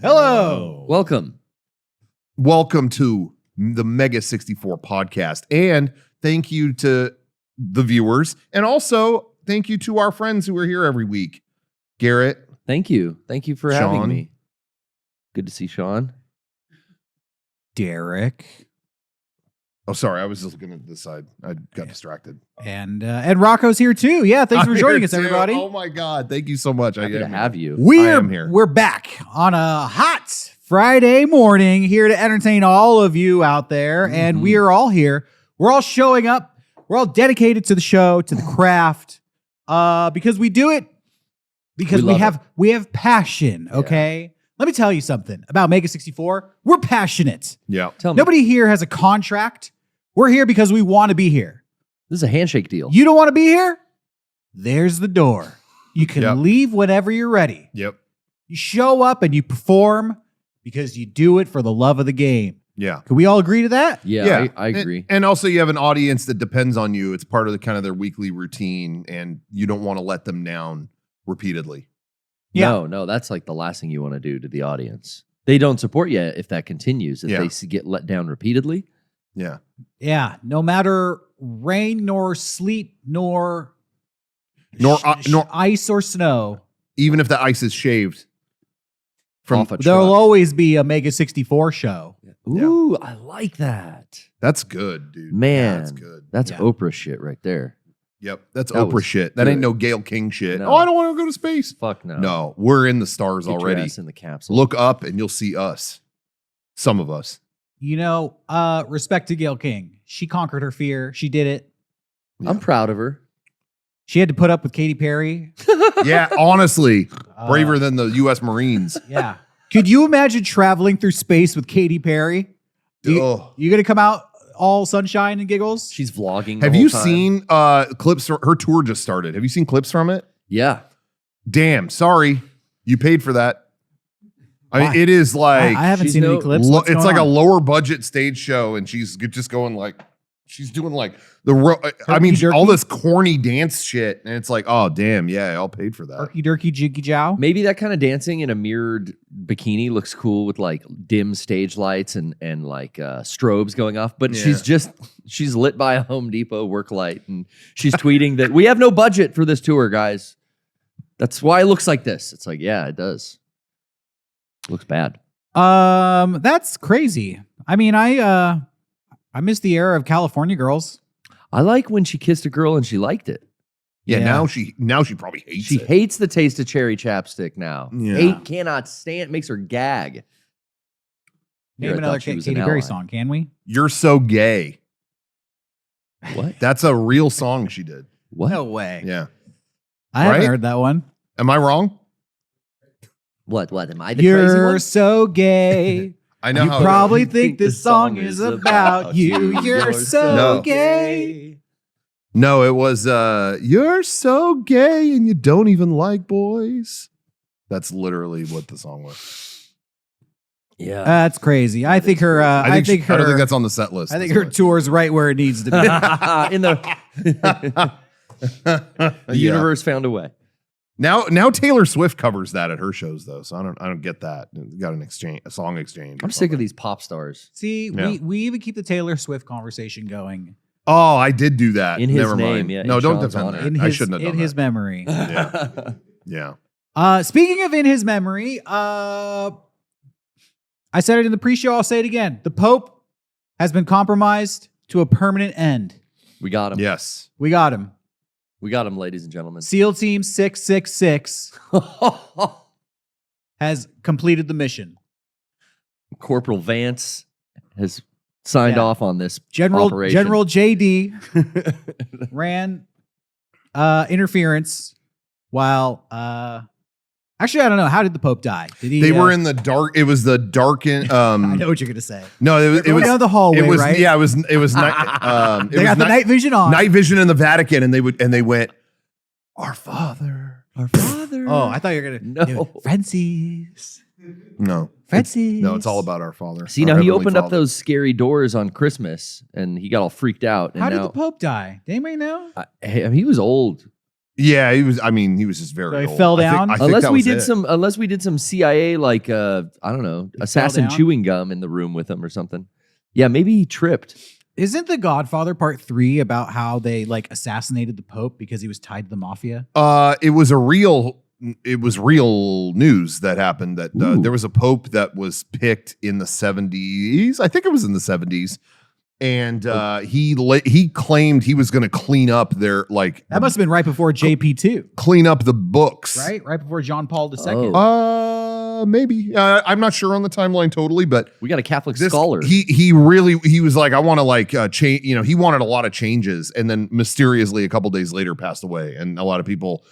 Hello. Welcome to the Mega64 Podcast. And thank you to the viewers. And also thank you to our friends who are here every week. Garrett. Thank you. Thank you for Sean. having me. Good to see Sean. Derrick. Oh, sorry. I was just looking at this side. I got distracted. And Rocco's here too. Yeah, thanks for I'm joining here us, too. everybody. Oh my God. Thank you so much. Happy to have you. I am here. We're back on a hot Friday morning here to entertain all of you out there. And we are all here. We're all showing up. We're all dedicated to the show, to the craft, because we do it because we have passion. Okay. Let me tell you something about Mega64. We're passionate. Yeah. Tell me. Nobody here has a contract. We're here because we want to be here. This is a handshake deal. You don't want to be here? There's the door. You can leave whenever you're ready. Yep. You show up and you perform because you do it for the love of the game. Yeah. Can we all agree to that? Yeah. I agree. And also you have an audience that depends on you. It's part of the kind of their weekly routine and you don't want to let them down repeatedly. Yeah. No, that's like the last thing you want to do to the audience. They don't support you if that continues. If they get let down repeatedly. Yeah. Yeah. No matter rain nor sleet nor ice or snow. Even if the ice is shaved. There'll always be a Mega64 show. Ooh, I like that. That's good, dude. Man, Yeah, that's good. That's Oprah shit right there. Yep. That's That Oprah was shit. That good. ain't no Gayle King shit. No. Oh, I don't want to go to space. Fuck no. No, we're in the stars Get your already. ass in the capsule. Look up and you'll see us. Some of us. You know, respect to Gayle King. She conquered her fear. She did it. I'm proud of her. She had to put up with Katy Perry. Yeah, honestly. Braver than the U.S. Marines. Yeah. Could you imagine traveling through space with Katy Perry? You going to come out all sunshine and giggles? She's vlogging. Have you seen clips? Her tour just started. Have you seen clips from it? Yeah. Damn. Sorry. You paid for that. I mean, it is like I haven't seen any clips. It's like a lower budget stage show, and she's just going like she's doing like all this corny dance shit, and it's like, oh damn, yeah, I'll paid for that. Herky Durky Jiggy Jow. Maybe that kind of dancing in a mirrored bikini looks cool with like dim stage lights and like strobes going off. But she's lit by a Home Depot work light, and she's tweeting that we have no budget for this tour, guys. That's why it looks like this. It's like, yeah, it does. Looks bad. That's crazy. I mean, I miss the era of California girls. I like when she kissed a girl and she liked it. Yeah. Now she probably hates She it. hates the taste of cherry chapstick now. Yeah. Cannot stand, makes her gag. Name another Katy Perry song, can we? You're so gay. What? That's a real song she did. What? No way. Yeah. I haven't heard that one. Am I wrong? What? Am I the crazy one? You're so gay. I know You how probably think this song is about you. You're so gay. No, it was you're so gay and you don't even like boys. That's literally what the song was. Yeah. That's crazy. I think her. I don't think that's on the set list. I think her tour's right where it needs to be. In the universe found a way. Now Taylor Swift covers that at her shows though, so I don't get that. Got a song exchange. I'm sick of these pop stars. See, we even keep the Taylor Swift conversation going. Oh, I did do that. In his Never name, mind. yeah, No, in don't Sean's defend honor. that. I shouldn't have done in his that. memory. Yeah. Speaking of in his memory, I said it in the pre-show. I'll say it again. The Pope has been compromised to a permanent end. We got him. Yes. We got him. We got him, ladies and gentlemen. SEAL Team 666 has completed the mission. Corporal Vance has signed off on this General operation. JD ran interference while actually, I don't know. How did the Pope die? Did he? They were in the dark. It was the darkened. I know what you're gonna say. No, it was down the hallway. It was right? yeah. It was night. They got the night vision on. Night vision in the Vatican, and they went, Our Father, Our Father. Oh, I thought you were gonna. No. Francis. No, Francis. no, it's all about our Father. See, our now he Heavenly opened up Father. those scary doors on Christmas, and he got all freaked out. And How now, did the Pope die? Did anybody know? he was old. Yeah, he was. I mean, he was just very. So he old. fell down? I think Unless that we was did it. some CIA like I don't know, assassin down? chewing gum in the room with him or something. Yeah, maybe he tripped. Isn't The Godfather Part 3 about how they like assassinated the Pope because he was tied to the mafia? It was real news that happened. That there was a pope that was picked in the 70s. I think it was in the 70s. And he claimed he was going to clean up their That must have been right before JP2, clean up the books, right? Right before John Paul II. Maybe I'm not sure on the timeline totally, but We got a Catholic scholar. He was like, I want to change. You know, he wanted a lot of changes, and then mysteriously a couple days later passed away. And a lot of people,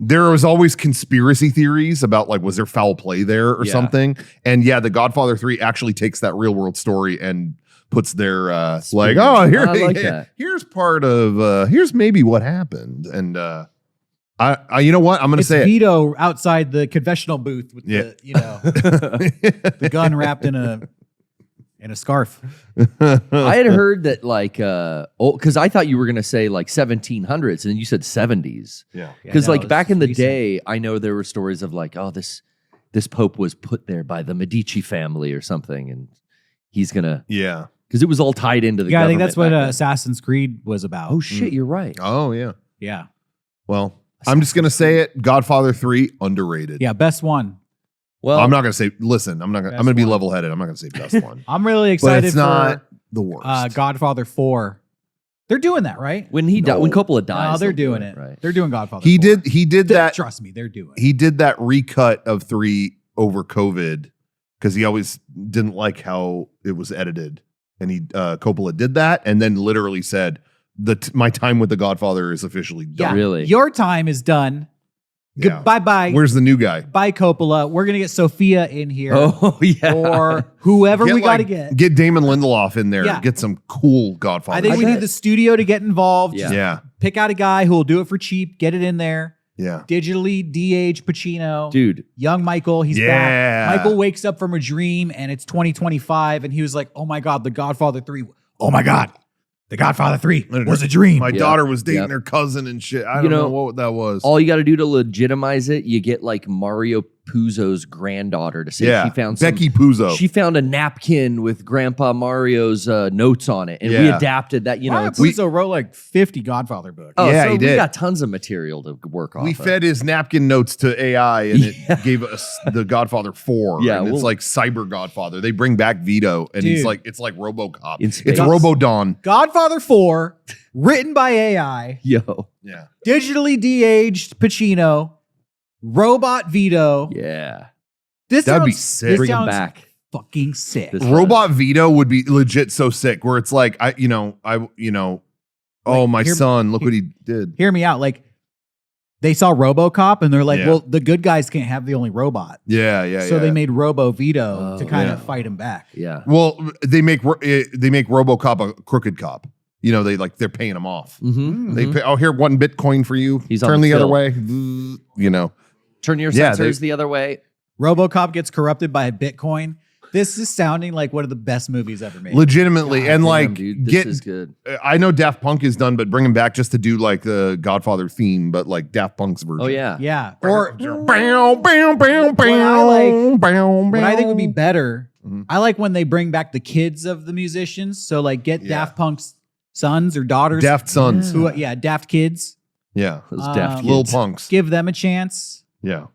there was always conspiracy theories about was there foul play there or something. And yeah, The Godfather 3 actually takes that real world story and puts their Spin. here's part of here's maybe what happened. And I you know what, I'm gonna say Vito outside the confessional booth with the the gun wrapped in a scarf. I had heard that because I thought you were gonna say 1700s, and then you said 70s. Yeah. Because no, back in the recent. day, I know there were stories of this Pope was put there by the Medici family or something, and he's gonna because it was all tied into the Yeah, I think government that's what back then. Assassin's Creed was about. Oh shit, you're right. Oh yeah. Yeah. Well, I'm just gonna say it. Godfather 3 underrated. Yeah, best one. Well, I'm not gonna say. Listen, I'm Best gonna be one. level headed. I'm not gonna say best one. I'm really But excited it's for not the worst. Godfather 4. They're doing that, right? when he died, when Coppola dies, No, they're they'll do doing it. right. They're doing Godfather 4. He did that. Trust me, they're doing it. He did that recut of 3 over COVID because he always didn't like how it was edited, and Coppola did that, and then literally said my time with the Godfather is officially done. Yeah, Really? your time is done. Yeah. Bye-bye. Where's the new guy? Bye, Coppola. We're going to get Sophia in here. Oh yeah. Or whoever we got to get. Get Damon Lindelof in there. Yeah. Get some cool Godfather. I think we bet. need the studio to get involved. Yeah. Just Yeah. pick out a guy who will do it for cheap, get it in there. Yeah. Digitally de-age Pacino. Dude, Young Michael, he's Yeah. back. Michael wakes up from a dream and it's 2025 and he was like, oh my God, The Godfather 3. Oh my God, The Godfather 3 was a dream. My Yeah. daughter was dating Yep. her cousin and shit. I don't know what that was. all you got to do to legitimize it, you get Mario Puzo's granddaughter to say she found Becky Puzo. She found a napkin with Grandpa Mario's notes on it, and we Yeah. adapted that. You know, Mario it's- Puzo wrote like 50 Godfather books. oh, Yeah, so he we did. got tons of material to work off. We of. fed his napkin notes to AI and it gave us the Godfather 4. Yeah, and it's well- like Cyber Godfather. They bring back Vito and he's Dude. like, it's like RoboCop. In It's space. RoboDawn. Godfather 4, written by AI, Yo, Yeah. digitally de-aged Pacino, robot Vito. yeah, That'd be sounds- sick. This bring him sounds back. fucking sick. This- Robot Vito would be legit so sick where it's like, oh, Like, my here- son, look what he did. Hear me out. Like, they saw RoboCop and they're like, Yeah. well, the good guys can't have the only robot. Yeah. So they made Robo Vito Oh, to kind yeah. of fight him back. Yeah, Well, they make RoboCop a crooked cop. You know, they're paying him off. mm-hmm. They pay, here, 1 Bitcoin for you. He's on Turn the the other till. way. You know. Turn your Yeah, sensors the other way. RoboCop gets corrupted by a Bitcoin. This is sounding like one of the best movies ever made. Legitimately. God and damn, dude, this is good. I know Daft Punk is done, but bring him back just to do the Godfather theme, but Daft Punk's version. Oh yeah, Yeah. Or Bow, bow, bow, What I like- bow, what I think would be bow. better, Mhm. I like when they bring back the kids of the musicians. So get Yeah. Daft Punk's sons or daughters. Daft Sons. Who, Daft kids. Yeah. those daft Um, Lil kids. Punks. Give them a chance. Yeah.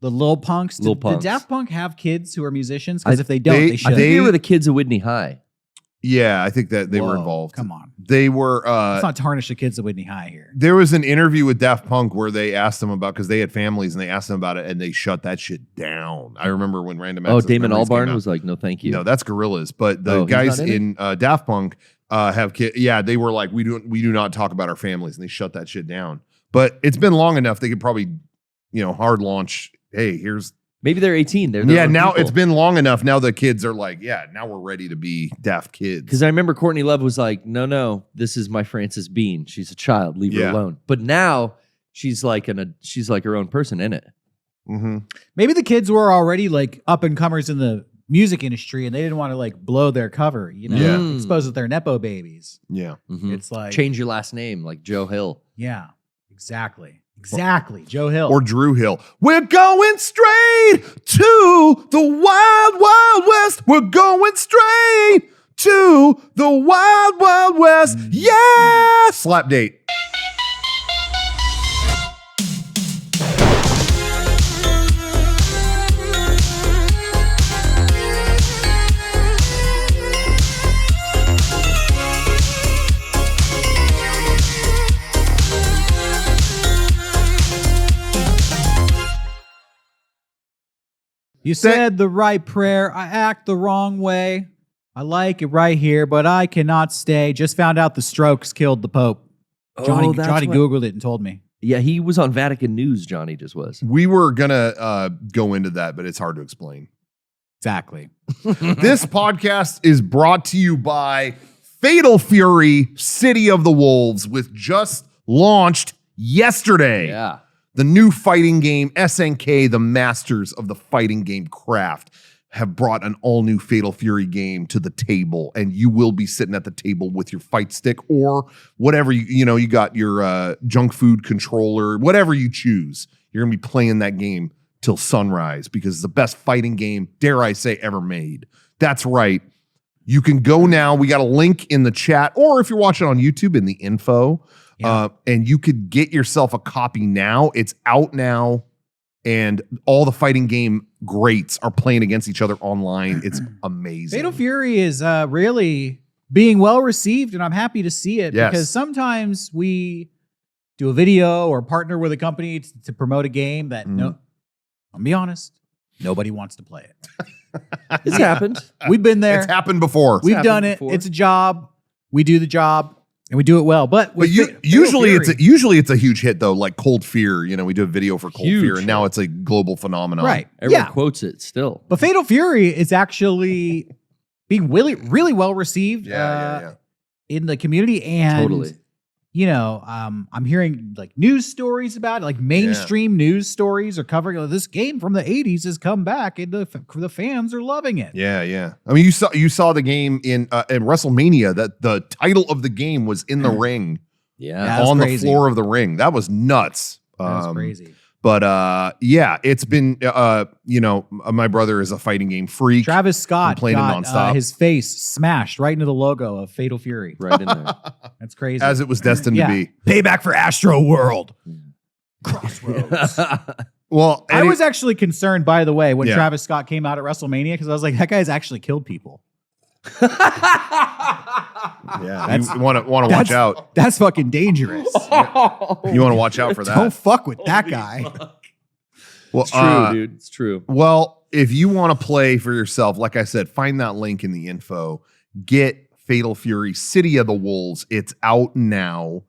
The Lil Punks. Lil Did Punks. Daft Punk have kids who are musicians? Because if they don't, they- they I should. think they They- were the kids of Whitney High. Yeah, I think that they were Whoa, involved. Come on. They were Let's not tarnish the kids of Whitney High here. there was an interview with Daft Punk where they asked them about because they had families and they asked them about it and they shut that shit down. I remember when Random Oh, Access Damon Memories came Albarn out. was like, no, thank you. No, that's Gorillaz. But the Oh, he's guys not in in Daft Punk have kids. Yeah, they were like, we do not talk about our families, and they shut that shit down. But it's been long enough; they could probably, hard launch. Hey, here's Maybe they're 18. They're their yeah. own Now people. it's been long enough. Now the kids are like, yeah, now we're ready to be Daft kids. Because I remember Courtney Love was like, no, this is my Frances Bean. She's a child. Leave her Yeah. alone. But now she's like her own person in it. Mm-hmm. Maybe the kids were already up and comers in the music industry and they didn't want to blow their cover, Yeah. expose that they're Nepo babies. Yeah. Mhm. It's like, Change your last name, like Joe Hill. yeah, Exactly. Joe Hill. Or Drew Hill. We're going straight to the Wild Wild West. We're going straight to the Wild Wild West. Yeah! Slap date. You said the right prayer. I act the wrong way. I like it right here, but I cannot stay. Just found out the Strokes killed the Pope. Johnny Googled it and told me. Yeah, he was on Vatican News, Johnny just was. We were going to go into that, but it's hard to explain. Exactly. This podcast is brought to you by Fatal Fury, City of the Wolves, which just launched yesterday. Yeah. The new fighting game, SNK, the masters of the fighting game craft, have brought an all-new Fatal Fury game to the table, and you will be sitting at the table with your fight stick or whatever, you got your junk food controller, whatever you choose. You're going to be playing that game till sunrise because it's the best fighting game, dare I say, ever made. That's right. You can go now. We got a link in the chat, or if you're watching on YouTube, in the info. Yeah. And you could get yourself a copy now. It's out now, and all the fighting game greats are playing against each other online. It's amazing. Fatal Fury is really being well received, and I'm happy to see it because sometimes we do a video or partner with a company to promote a game that, I'll be honest, nobody wants to play it. It's happened. We've been there. It's happened before. We've done it. It's a job. We do the job. And we do it well, but usually it's a huge hit though. Like Cold Fear, we do a video for Cold Fear, and now it's a global phenomenon. Right? Everyone quotes it still. But Fatal Fury is actually being really well received in the community, and totally. I'm hearing like news stories about it, like mainstream news stories are covering this game from the 80s has come back, and the fans are loving it. Yeah. I mean, you saw the game in WrestleMania, that the title of the game was in the ring. Yeah, on the floor of the ring. That was nuts. That was crazy. But it's been my brother is a fighting game freak. Travis Scott playing got nonstop. His face smashed right into the logo of Fatal Fury. Right in there. That's crazy. As it was destined to be. Payback for Astro World. Crossroads. Well, I was actually concerned, by the way, when Travis Scott came out at WrestleMania, because I was like, that guy's actually killed people. You want to watch out. That's fucking dangerous. You want to watch out for that. Don't fuck with that guy. Well, it's true, dude. It's true. Well, if you want to play for yourself, like I said, find that link in the info. Get Fatal Fury, City of the Wolves. It's out now.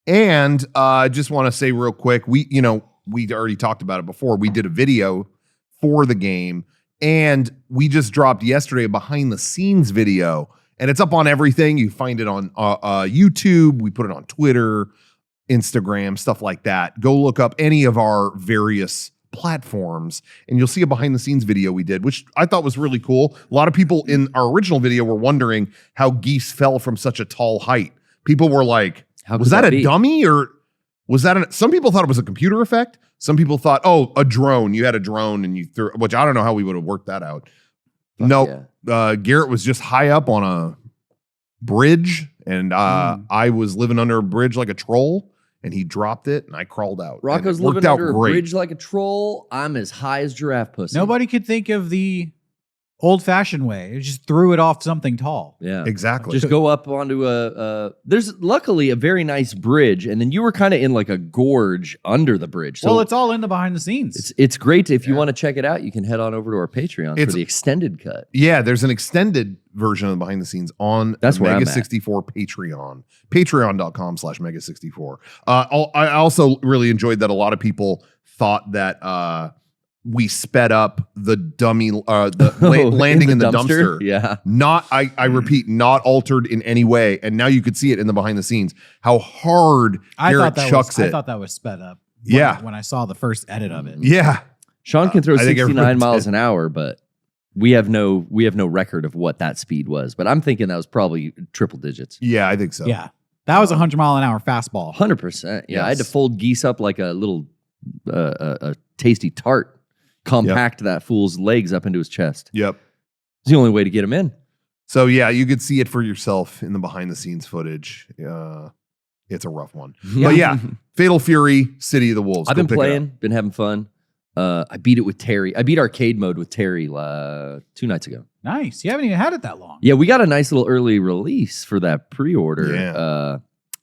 And I just want to say real quick, we already talked about it before. We did a video for the game, and we just dropped yesterday a behind the scenes video, and it's up on everything. You find it on YouTube. We put it on Twitter, Instagram, stuff like that. Go look up any of our various platforms, and you'll see a behind the scenes video we did, which I thought was really cool. A lot of people in our original video were wondering how Geese fell from such a tall height. People were like, was that a dummy, or was that some people thought it was a computer effect. Some people thought, a drone. You had a drone and you threw, which I don't know how we would have worked that out. Garrett was just high up on a bridge, and I was living under a bridge like a troll, and he dropped it, and I crawled out. Rocco's living under a bridge like a troll. I'm as high as giraffe pussy. Nobody could think of the old-fashioned way. It just threw it off something tall. Yeah, exactly. Just go up onto there's luckily a very nice bridge, and then you were kind of in like a gorge under the bridge. So it's all in the behind the scenes. It's great. If you want to check it out, you can head on over to our Patreon for the extended cut. Yeah, there's an extended version of the behind the scenes on That's where Mega64 Patreon. Patreon.com/Mega64. I also really enjoyed that a lot of people thought that we sped up the dummy, landing in the dumpster. Yeah. I repeat, not altered in any way. And now you could see it in the behind the scenes, how hard Derrick chucks it. I thought that was sped up. When I saw the first edit of it. Yeah. Sean can throw 69 miles an hour, but we have no record of what that speed was. But I'm thinking that was probably triple digits. Yeah, I think so. Yeah. That was a 100-mile-an-hour fastball. 100%. Yeah, I had to fold geese up like a little a tasty tart, compact that fool's legs up into his chest. Yep. It's the only way to get him in. So yeah, you could see it for yourself in the behind the scenes footage. It's a rough one. But yeah, Fatal Fury, City of the Wolves. I've been playing, been having fun. I beat it with Terry. I beat arcade mode with Terry 2 nights ago. Nice. You haven't even had it that long. Yeah, we got a nice little early release for that pre-order. Yeah.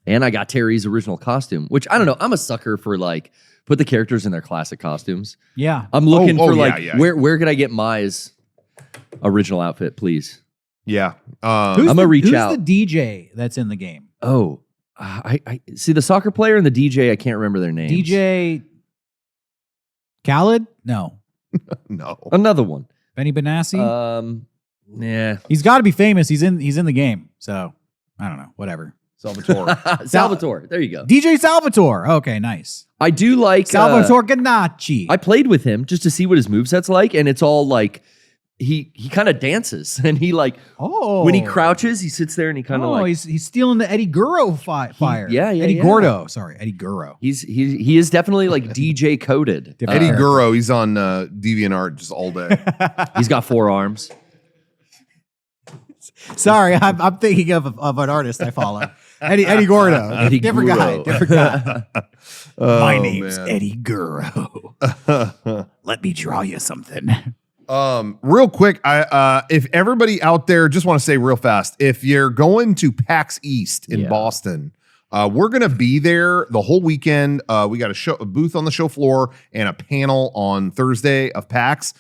And I got Terry's original costume, which I don't know. I'm a sucker for like put the characters in their classic costumes. Yeah. I'm looking for where could I get Mai's original outfit, please? Yeah. I'm gonna reach out. Who's the DJ that's in the game? Oh, I see the soccer player and the DJ. I can't remember their names. DJ Khaled? No. No. Another one. Benny Benassi? Yeah. He's got to be famous. He's in the game. So, I don't know. Whatever. Salvatore. Salvatore. There you go. DJ Salvatore. Okay, nice. I do like Salvatore Ganacci. I played with him just to see what his moveset's like, and it's all like he kind of dances, and he like when he crouches, he sits there and he kind of like he's stealing the Eddie Gurro fire. Eddie Gordo. Sorry, Eddie Gurro. He is definitely like DJ coded. Eddie Gurro. He's on DeviantArt just all day. He's got 4 arms. Sorry, I'm thinking of an artist I follow. Eddie Gordo. Eddie different Gurro. guy. My name's man. Eddie Gurro. Let me draw you something. Real quick, if everybody out there, just want to say real fast, if you're going to PAX East in Boston, we're gonna be there the whole weekend. We got a booth on the show floor and a panel on Thursday of PAX.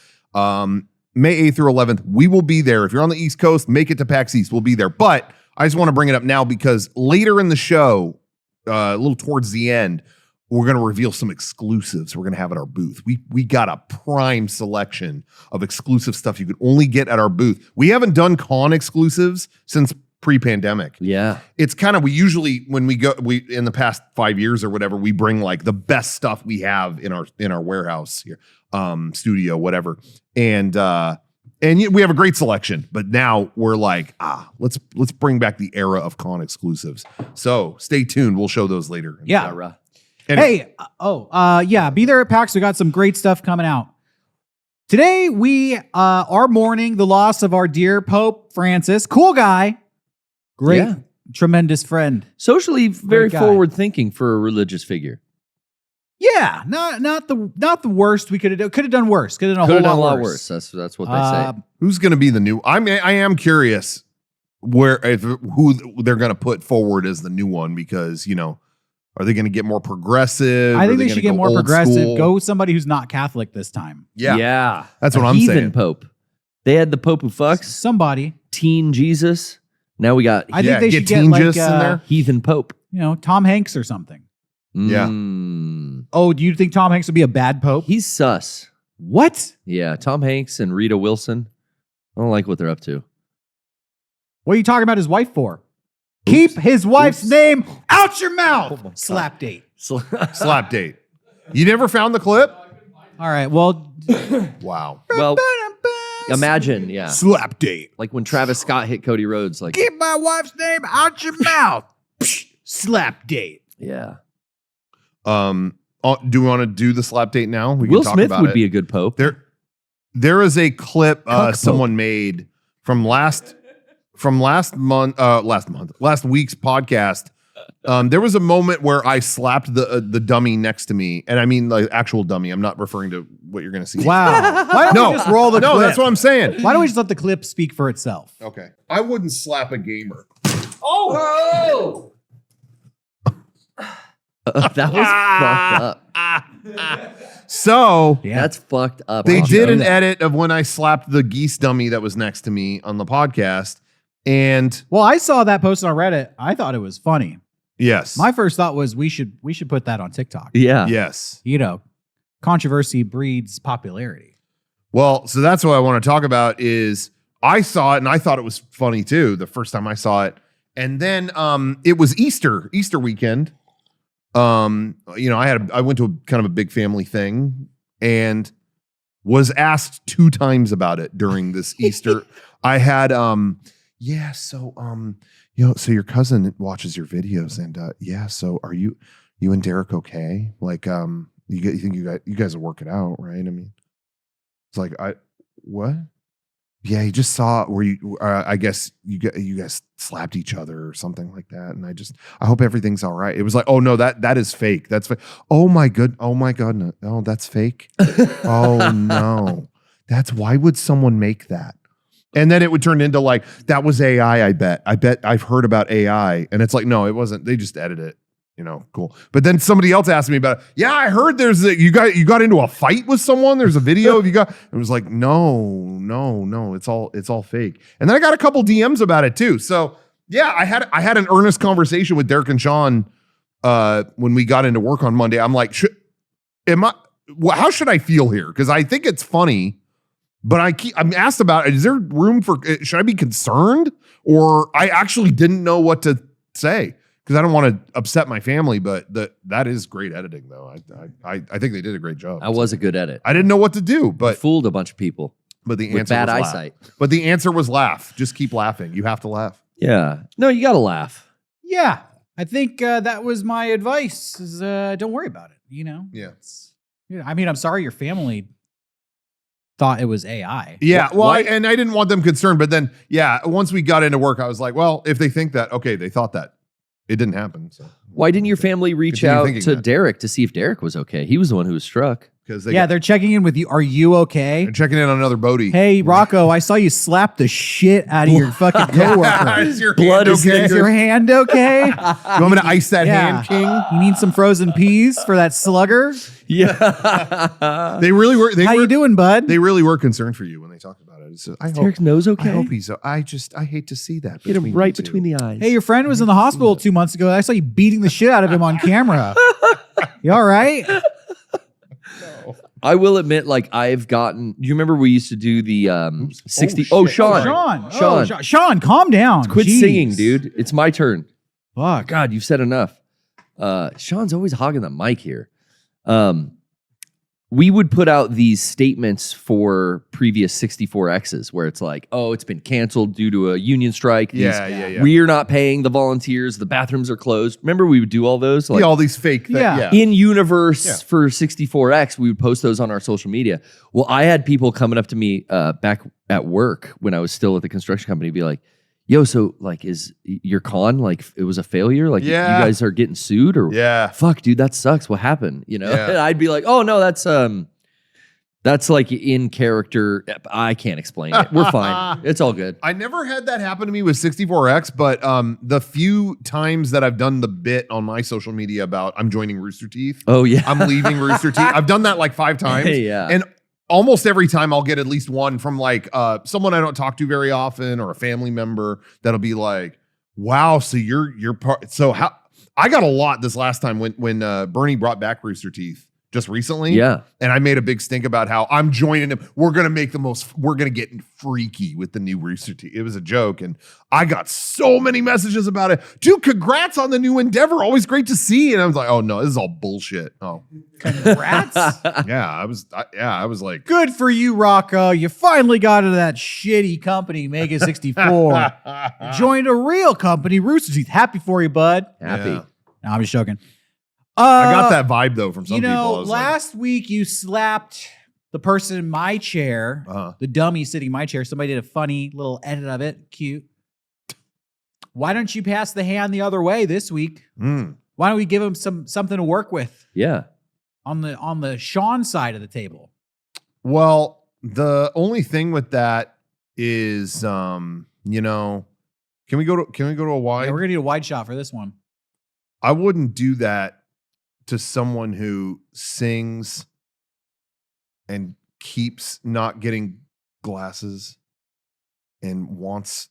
May 8th through 11th, we will be there. If you're on the East Coast, make it to PAX East. We'll be there. But I just want to bring it up now because later in the show, a little towards the end, we're going to reveal some exclusives we're going to have at our booth. We got a prime selection of exclusive stuff you could only get at our booth. We haven't done con exclusives since pre-pandemic. Yeah. It's kind of, we usually, when we go, in the past 5 years or whatever, we bring like the best stuff we have in our warehouse here, studio, whatever. And we have a great selection, but now we're like, let's bring back the era of con exclusives. So stay tuned. We'll show those later. Yeah. Anyway. Hey, be there at PAX. We got some great stuff coming out. Today, we are mourning the loss of our dear Pope Francis. Cool guy. Great, tremendous friend. Socially very forward thinking for a religious figure. Yeah, not the worst we could have done worse. Could have done a lot worse. That's what they say. Who's going to be the new? I am curious who they're going to put forward as the new one because are they going to get more progressive? I think they should get more progressive. School? Go somebody who's not Catholic this time. Yeah, that's what I'm saying. Heathen Pope. They had the Pope who fucks. Somebody. Teen Jesus. Now we got. I think they should get like in there. Heathen Pope. Tom Hanks or something. Yeah. Oh, do you think Tom Hanks would be a bad pope? He's sus. What? Yeah, Tom Hanks and Rita Wilson. I don't like what they're up to. What are you talking about his wife for? Keep his wife's name out your mouth. Slap date. Slap date. You never found the clip? All right. Well. Wow. Well, imagine, yeah. Slap date. Like when Travis Scott hit Cody Rhodes. Like, keep my wife's name out your mouth. Slap date. Yeah. Do we want to do the slap date now? We Will can talk Smith about would it. be a good pope. There is a clip someone made from last week's podcast. There was a moment where I slapped the dummy next to me, and I mean like actual dummy. I'm not referring to what you're going to see. Wow. Why don't we just roll the clip? No, that's what I'm saying. Why don't we just let the clip speak for itself? Okay. I wouldn't slap a gamer. Oh! That was fucked up. So that's fucked up. They did an edit of when I slapped the geese dummy that was next to me on the podcast. And I saw that posted on Reddit. I thought it was funny. Yes. My first thought was we should put that on TikTok. Yeah. Yes. Controversy breeds popularity. Well, so that's what I want to talk about is I saw it and I thought it was funny too the first time I saw it. And then it was Easter weekend. I went to a kind of a big family thing and was asked 2 times about it during this Easter. I had so your cousin watches your videos, and yeah. So are you and Derrick okay? Like, you think you guys will work it out, right? I mean, it's like what? Yeah, he just saw where you. I guess you guys slapped each other or something like that, and I hope everything's all right. It was like, oh no, that is fake. That's fake. Oh my god, no. Oh, that's fake. Oh no, why would someone make that? And then it would turn into like, that was AI. I bet I've heard about AI, and it's like, no, it wasn't. They just edited it. Cool. But then somebody else asked me about it. Yeah, I heard you got into a fight with someone. There's a video of you got. It was like, no, it's all fake. And then I got a couple DMs about it too. So yeah, I had an earnest conversation with Derrick and Sean when we got into work on Monday. I'm like, how should I feel here? Because I think it's funny, but I'm asked about it. Is there room for? Should I be concerned, or I actually didn't know what to say? Because I don't want to upset my family, but that is great editing, though. I think they did a great job. That was a good edit. I didn't know what to do, but fooled a bunch of people. But the with answer bad was eyesight. Laugh. But the answer was laugh. Just keep laughing. You have to laugh. Yeah. No, you got to laugh. Yeah. I think that was my advice. Is don't worry about it. Yeah. I mean, I'm sorry your family thought it was AI. Yeah. Well, I didn't want them concerned, but then once we got into work, I was like, well, if they think that, okay, they thought that. It didn't happen. So why didn't your family reach out to Derrick to see if Derrick was okay? He was the one who was struck. Because they're checking in with you. Are you okay? They're checking in on another Bodie. Hey, Rocco, I saw you slap the shit out of your fucking coworker. Is your blood okay? Is your hand okay? You want me to ice that hand, King? You need some frozen peas for that slugger? Yeah. They really were. How you doing, bud? They really were concerned for you when they talked about it. So Derrick's nose okay? I hope he's. I hate to see that. Hit him right between the eyes. Hey, your friend was in the hospital 2 months ago. I saw you beating the shit out of him on camera. You all right? No. I will admit, like, I've gotten. Do you remember we used to do the 60? Oh, Sean. Sean, calm down. Quit singing, dude. It's my turn. Fuck. God, you've said enough. Sean's always hogging the mic here. We would put out these statements for previous 64Xs where it's like, oh, it's been canceled due to a union strike. Yeah. We're not paying the volunteers. The bathrooms are closed. Remember, we would do all those? Like, all these fake things. Yeah. In universe for 64X, we would post those on our social media. Well, I had people coming up to me back at work when I was still at the construction company be like, yo, so like, is your con, like, it was a failure? Like, you guys are getting sued? Or fuck, dude, that sucks. What happened? And I'd be like, oh no, that's like in character. I can't explain it. We're fine. It's all good. I never had that happen to me with 64X, but the few times that I've done the bit on my social media about I'm joining Rooster Teeth. Oh yeah. I'm leaving Rooster Teeth. I've done that like 5 times. Yeah. And almost every time I'll get at least one from like someone I don't talk to very often or a family member that'll be like, wow, so you're part. So how I got a lot this last time when Bernie brought back Rooster Teeth just recently. Yeah. And I made a big stink about how I'm joining him. We're going to get freaky with the new Rooster Teeth. It was a joke. And I got so many messages about it. Dude, congrats on the new endeavor. Always great to see. And I was like, oh no, this is all bullshit. Oh, congrats. I was like, good for you, Rocco. You finally got into that shitty company, Mega64. Joined a real company, Rooster Teeth. Happy for you, bud. Happy. Yeah. No, I'm just joking. I got that vibe though from some people. Last week you slapped the person in my chair, the dummy sitting in my chair. Somebody did a funny little edit of it. Cute. Why don't you pass the hand the other way this week? Why don't we give him something to work with? Yeah. On the Sean side of the table. Well, the only thing with that is can we go to a wide? Yeah, we're gonna need a wide shot for this one. I wouldn't do that to someone who sings and keeps not getting glasses and wants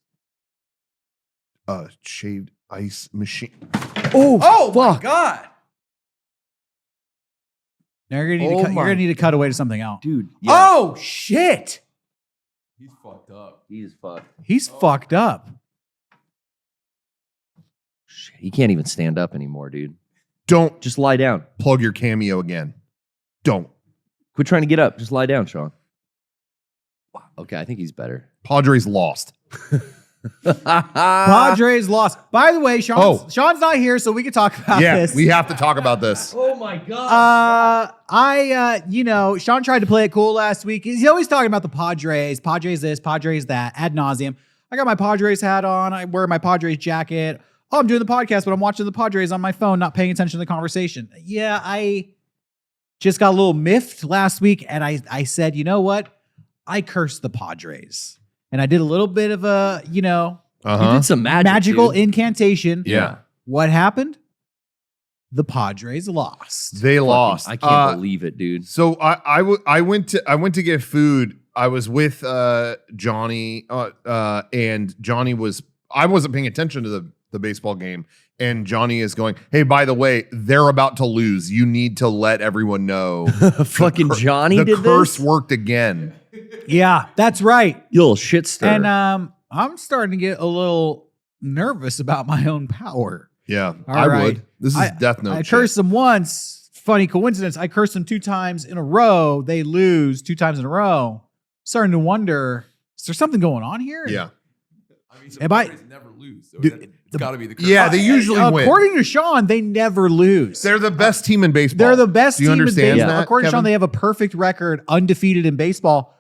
a shaved ice machine. Oh my God. Now you're gonna need to cut away to something else. Dude. Yeah. Oh shit. He's fucked up. He's fucked up. Shit, he can't even stand up anymore, dude. Don't just lie down. Plug your cameo again. Don't. Quit trying to get up. Just lie down, Sean. Okay, I think he's better. Padres lost. Padres lost. By the way, Sean's not here, so we can talk about this. We have to talk about this. Oh my God. Sean tried to play it cool last week. He's always talking about the Padres. Padres this, Padres that, ad nauseum. I got my Padres hat on. I wear my Padres jacket. Oh, I'm doing the podcast, but I'm watching the Padres on my phone, not paying attention to the conversation. Yeah, I just got a little miffed last week, and I said, you know what? I cursed the Padres. And I did a little bit of a, You did some magical dude. incantation. Yeah. What happened? The Padres lost. They lost. I can't believe it, dude. So I went to get food. I was with Johnny, and Johnny I wasn't paying attention to the baseball game, and Johnny is going, "Hey, by the way, they're about to lose. You need to let everyone know." Fucking Johnny the did curse this? worked again. Yeah, that's right. You little shit stir. And I'm starting to get a little nervous about my own power. Yeah, All I right. would. This is Death Note. I shit. cursed them once. Funny coincidence. I cursed them 2 times in a row. They lose 2 times in a row. Starting to wonder, is there something going on here? Yeah. I mean, Am I- Padres never lose. So Dude, it's got to be the curse. Yeah, they usually win. According to Sean, they never lose. They're the best team in baseball. They're the best Do you team in understand baseball. that, According to Sean, Kevin? they have a perfect record, undefeated in baseball,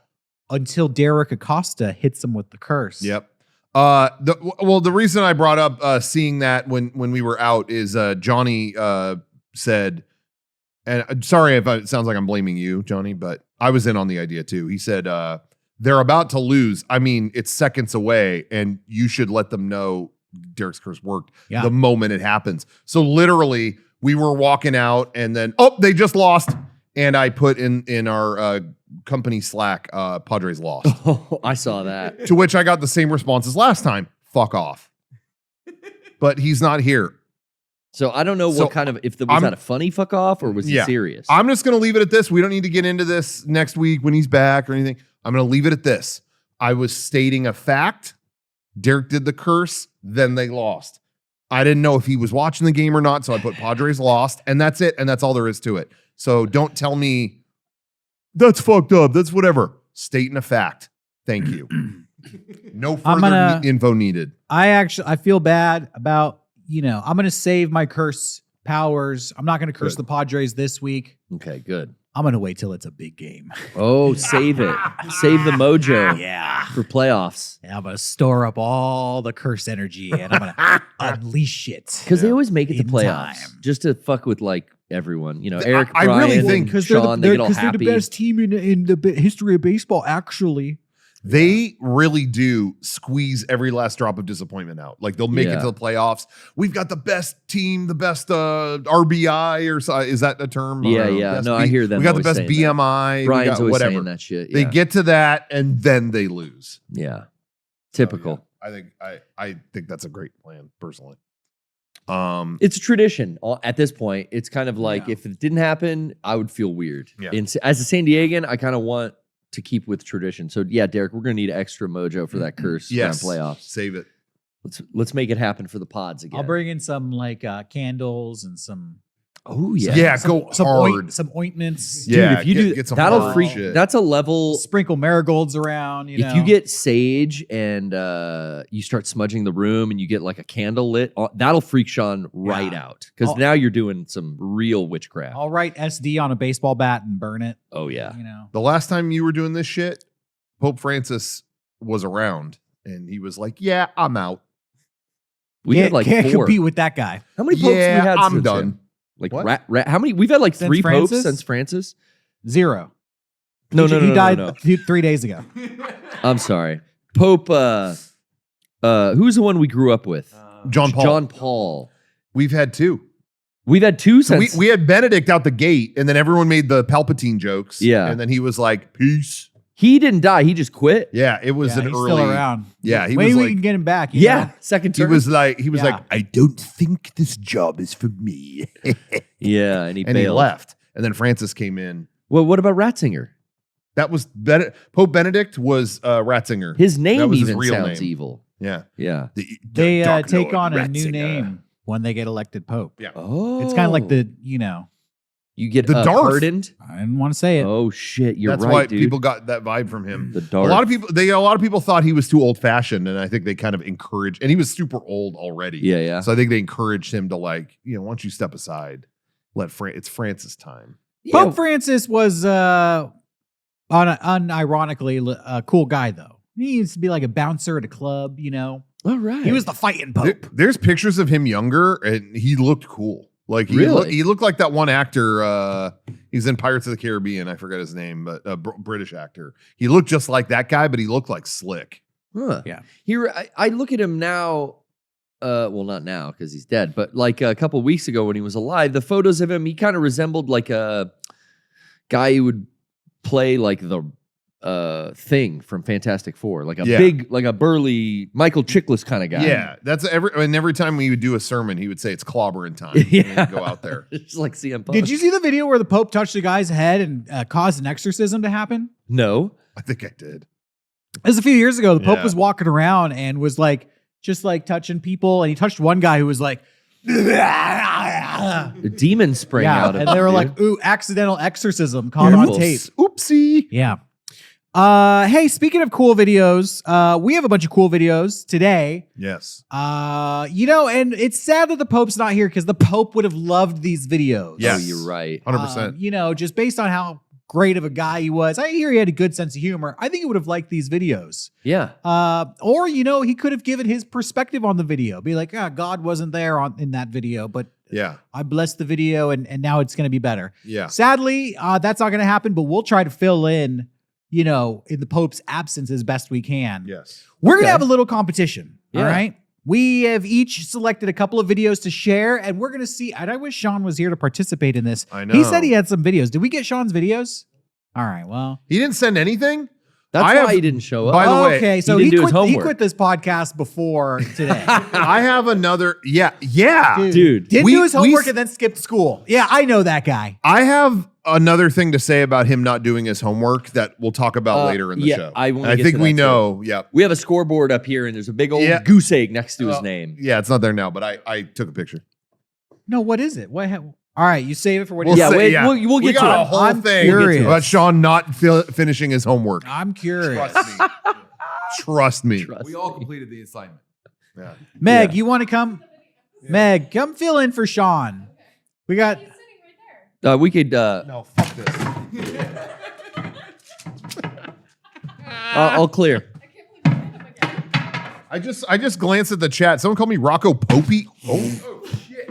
until Derrick Acosta hits them with the curse. Yep. The reason I brought up seeing that when we were out is Johnny said, and sorry if it sounds like I'm blaming you, Johnny, but I was in on the idea too. He said they're about to lose. I mean, it's seconds away, and you should let them know Derrick's curse worked the moment it happens. So literally, we were walking out, and then they just lost, and I put in our company Slack, Padres lost. Oh, I saw that. To which I got the same response as last time. Fuck off. But he's not here. So I don't know So what kind of, was that a funny fuck off or was he Yeah. serious? I'm just going to leave it at this. We don't need to get into this next week when he's back or anything. I'm going to leave it at this. I was stating a fact. Derrick did the curse. Then they lost. I didn't know if he was watching the game or not. So I put Padres lost. And that's it. And that's all there is to it. So don't tell me that's fucked up. That's whatever. Stating a fact. Thank you. No further info needed. I feel bad about, I'm going to save my curse powers. I'm not going to curse the Padres this week. Okay, good. I'm going to wait till it's a big game. Oh, save it. Save the mojo Yeah. for playoffs. And I'm going to store up all the curse energy and I'm going to unleash it. Because they always make it to In playoffs time. just to fuck with everyone. Eric, I Brian, really think- and Sean, they get all happy. team in the history of baseball, actually. They really do squeeze every last drop of disappointment out. Like they'll make it to the playoffs. We've got the best team, the best RBI, or is that a term? Yeah, Or yeah. best No, I hear them We got the always best saying that. BMI. Brian's we got always whatever. saying that shit. They Yeah. get to that and then they lose. Yeah. Typical. So, yeah, I think that's a great plan, personally. It's a tradition at this point. It's kind of like if it didn't happen, I would feel weird. Yeah. As a San Diegan, I kind of want to keep with tradition. So yeah, Derrick, we're gonna need extra mojo for that curse around playoffs. Save it. Let's make it happen for the pods again. I'll bring in some candles and some Oh yeah. Yeah, some, go some hard. some ointments. Dude, Yeah, if you get some that'll hard freak. shit. That's a level. Sprinkle marigolds around. If you get sage and you start smudging the room and you get like a candle lit, that'll freak Sean right out because now you're doing some real witchcraft. I'll write SD on a baseball bat and burn it. Oh yeah. The last time you were doing this shit, Pope Francis was around and he was like, "Yeah, I'm out." We had like can't 4. compete with that guy. How many popes we had? I'm since done. him? Like What? how many? We've had like Since 3 popes Francis? since Francis. 0. No, He died no. 3 days ago. I'm sorry. Pope. Who's the one we grew up with? John Paul. John Paul. We've had 2. We've had 2 So since. we had Benedict out the gate, and then everyone made the Palpatine jokes. Yeah. And then he was like, "Peace." He didn't die. He just quit. Yeah, it was Yeah, an he's early. still around. Yeah, he Maybe was we like, can get him back. you Yeah, know? second he term. was like, Yeah. I don't think this job is for me, Yeah, and he and he bailed. left. And then Francis came in. Well, what about Ratzinger? That was Pope Benedict was Ratzinger. His That name was his even real sounds name. evil. Yeah, Yeah. They Dark take Lord on a new Ratzinger. name when they get elected pope. Yeah. Oh, It's kind of like the, You get The Darth. hardened. I didn't want to say it. Oh shit, you're That's right, why dude. people got that vibe from him. The A Darth. lot of people thought he was too old fashioned, and I think they kind of encouraged. And he was super old already. Yeah. So I think they encouraged him to why don't you step aside? It's Francis' time. Yeah. Pope Francis was unironically a cool guy, though. He used to be like a bouncer at a club, All right. He was the fighting Pope. There's pictures of him younger, and he looked cool. Like he looked like that one actor. He's in Pirates of the Caribbean. I forget his name, but a British actor. He looked just like that guy, but he looked like slick. Huh. Yeah. I look at him now. Well, not now because he's dead, but like a couple weeks ago when he was alive, the photos of him, he kind of resembled like a guy who would play like the Thing from Fantastic Four, like a big, like a burly Michael Chiklis kind of guy. Yeah, that's every time we would do a sermon, he would say it's clobbering time. Yeah. Go out there. It's like CM Punk. Did you see the video where the Pope touched the guy's head and caused an exorcism to happen? No. I think I did. It was a few years ago. The Pope Yeah. was walking around and was like, just like touching people. And he touched one guy who was like, A demon sprang out of and they were him, like, dude. ooh, accidental exorcism caught on Oops. tape. Oopsie. Yeah. Hey, speaking of cool videos, we have a bunch of cool videos today. Yes. And it's sad that the Pope's not here because the Pope would have loved these videos. Yes. Oh, you're right. 100%. Just based on how great of a guy he was. I hear he had a good sense of humor. I think he would have liked these videos. Yeah. Or he could have given his perspective on the video. Be like, God wasn't there in that video, but Yeah. I blessed the video and now it's going to be better. Yeah. Sadly, that's not going to happen, but we'll try to fill in, in the Pope's absence as best we can. Yes. We're going Okay. to have a little competition. Yeah. All right. We have each selected a couple of videos to share, and we're going to see. And I wish Sean was here to participate in this. I know. He said he had some videos. Did we get Sean's videos? All right. Well, He didn't send anything? That's I why have- he didn't show up. By the way, okay. So he he didn't do his quit. He homework. quit this podcast before today. I have another. Yeah. Dude. Didn't We- do his we homework s- and then skipped school. Yeah, I know that guy. I have another thing to say about him not doing his homework that we'll talk about later in the yeah, show. I wanna I get think to we that know. Yeah. We have a scoreboard up here, and there's a big old Yeah. goose egg next to his name. Yeah, it's not there now, but I took a picture. No, what is it? All right, you save it for when We'll you. Yeah, say- wait, yeah. we'll We get to got a it. whole I'm thing curious. about Sean not finishing his homework. I'm curious. Trust me. Trust me. Trust We all me. completed the assignment. Yeah. Meg, you want to come? Meg, come fill in for Sean. We got. We could. No, fuck this. I'll clear. I just glanced at the chat. Someone called me Rocco Popey. Oh shit.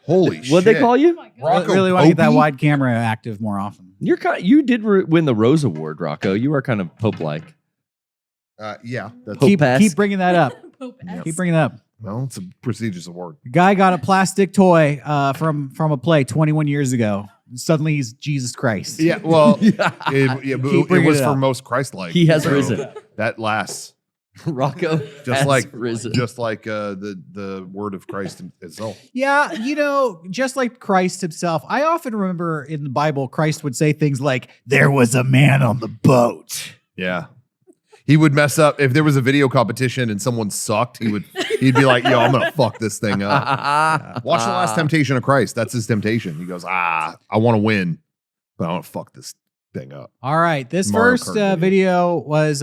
Holy shit. What'd they call you? Rocco really want to get that Popey? wide camera active more often. You did win the Rose Award, Rocco. You are kind of Pope-like. Yeah. That's, Pope- Keep Pope-esque. bringing that up. Keep bringing that up. well, it's a prestigious award. The guy got a plastic toy from a play 21 years ago. Suddenly he's Jesus Christ. Yeah, well, Keep it bringing was it for up. most Christ-like. He has So risen. That lasts. Rocco Just has like risen. the word of Christ itself. Yeah, just like Christ himself, I often remember in the Bible, Christ would say things like, "There was a man on the boat." Yeah. He would mess up if there was a video competition and someone sucked. He'd be like, "Yo, I'm gonna fuck this thing up." Watch the Last Temptation of Christ. That's his temptation. He goes, "I want to win, but I want to fuck this thing up." All right, this Mario first Kart video was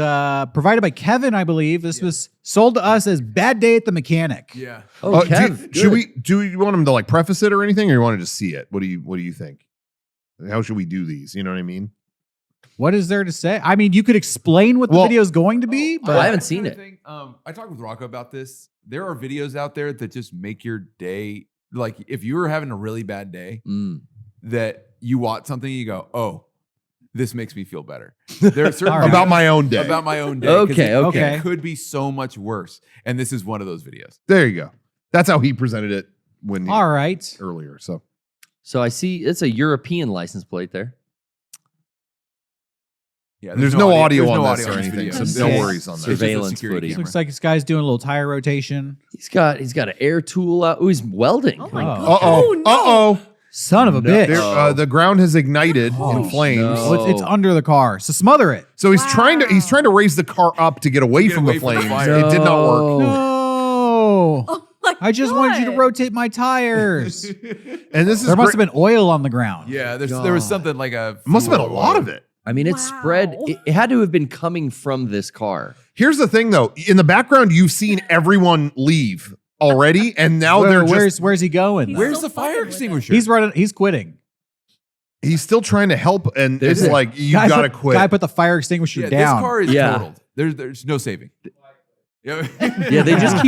provided by Kevin, I believe. This was sold to us as "Bad Day at the Mechanic." Yeah. Oh, Kev, do you want him to like preface it or anything, or you want to just see it? What do you think? How should we do these? You know what I mean? What is there to say? I mean, you could explain what the Well- video is going to be, but I haven't seen it. I talked with Rocco about this. There are videos out there that just make your day. Like if you were having a really bad day, that you watch something and you go, "Oh, this makes me feel better." There are certain All right. About my own day. about my own day. 'cause Okay, okay. It could be so much worse, and this is one of those videos. There you go. That's how he presented it all right. earlier. So So I see it's a European license plate there. Yeah, there's no audio there's on no this or audio on anything, video. so Okay. no worries on that. It's just a Surveillance security footage. camera. Looks like this guy's doing a little tire rotation. He's got an air tool out. Oh, he's welding. Oh my Oh. god. Uh-oh. no. Uh-oh. Son of a bitch. There, the ground has ignited in flames. no. Well, it's under the car, so smother it. So he's trying to raise the car up to get away Get from away the from the flames. fire. It did not work. No. Oh my I just wanted you to rotate my tires. And this is There must have been oil on the ground. Yeah, there was something like a. Must have been a lot of it. I mean, it's spread. It had to have been coming from this car. Here's the thing, though. In the background, you've seen everyone leave already, and now where's he going? Where's the fire extinguisher? He's running. He's quitting. He's still trying to help, and it's like you Guy gotta quit. Guy put the fire extinguisher down. This car is totaled. There's no saving. Yeah, they just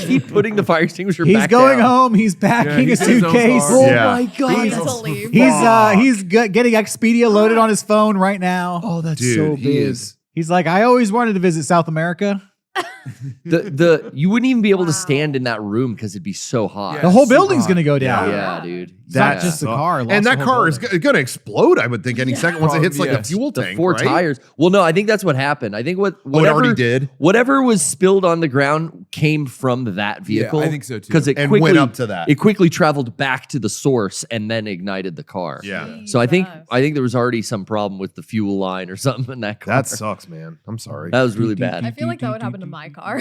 keep putting the fire extinguisher back. He's going down. home. He's packing a suitcase. Oh Yeah. my god! He needs to leave. He's getting Expedia loaded on his phone right now. Oh, that's Dude, so he big. is. He's like, I always wanted to visit South America. You wouldn't even be able to stand in that room because it'd be so hot. Yeah. The whole super building's hot. going to go down. Yeah, dude. It's not just the sucks. car. And that car is going to explode, I would think, any second once it hits like a Yes. fuel The tank. 4 right? tires. Well, no, I think that's what happened. I think Oh, it whatever already did. whatever was spilled on the ground came from that vehicle. Yeah, I think so too. Because it And quickly went up to that. It quickly traveled back to the source and then ignited the car. Yeah. So I think Jesus. there was already some problem with the fuel line or something in that car. That sucks, man. I'm sorry. That was really bad. I feel like that would happen to my car.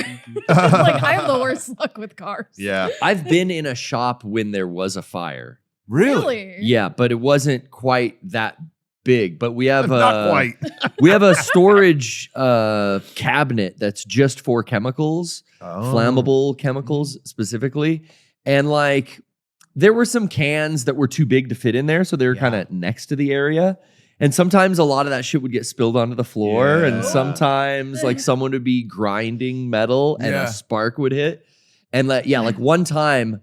Like I have the worst luck with cars. Yeah. I've been in a shop when there was a fire. Really? Yeah, but it wasn't quite that big. But we have Not quite. we have a storage cabinet that's just for chemicals, flammable chemicals specifically. And like there were some cans that were too big to fit in there, so they were kind of next to the area. And sometimes a lot of that shit would get spilled onto the floor, and sometimes like someone would be grinding metal and a spark would hit. And like one time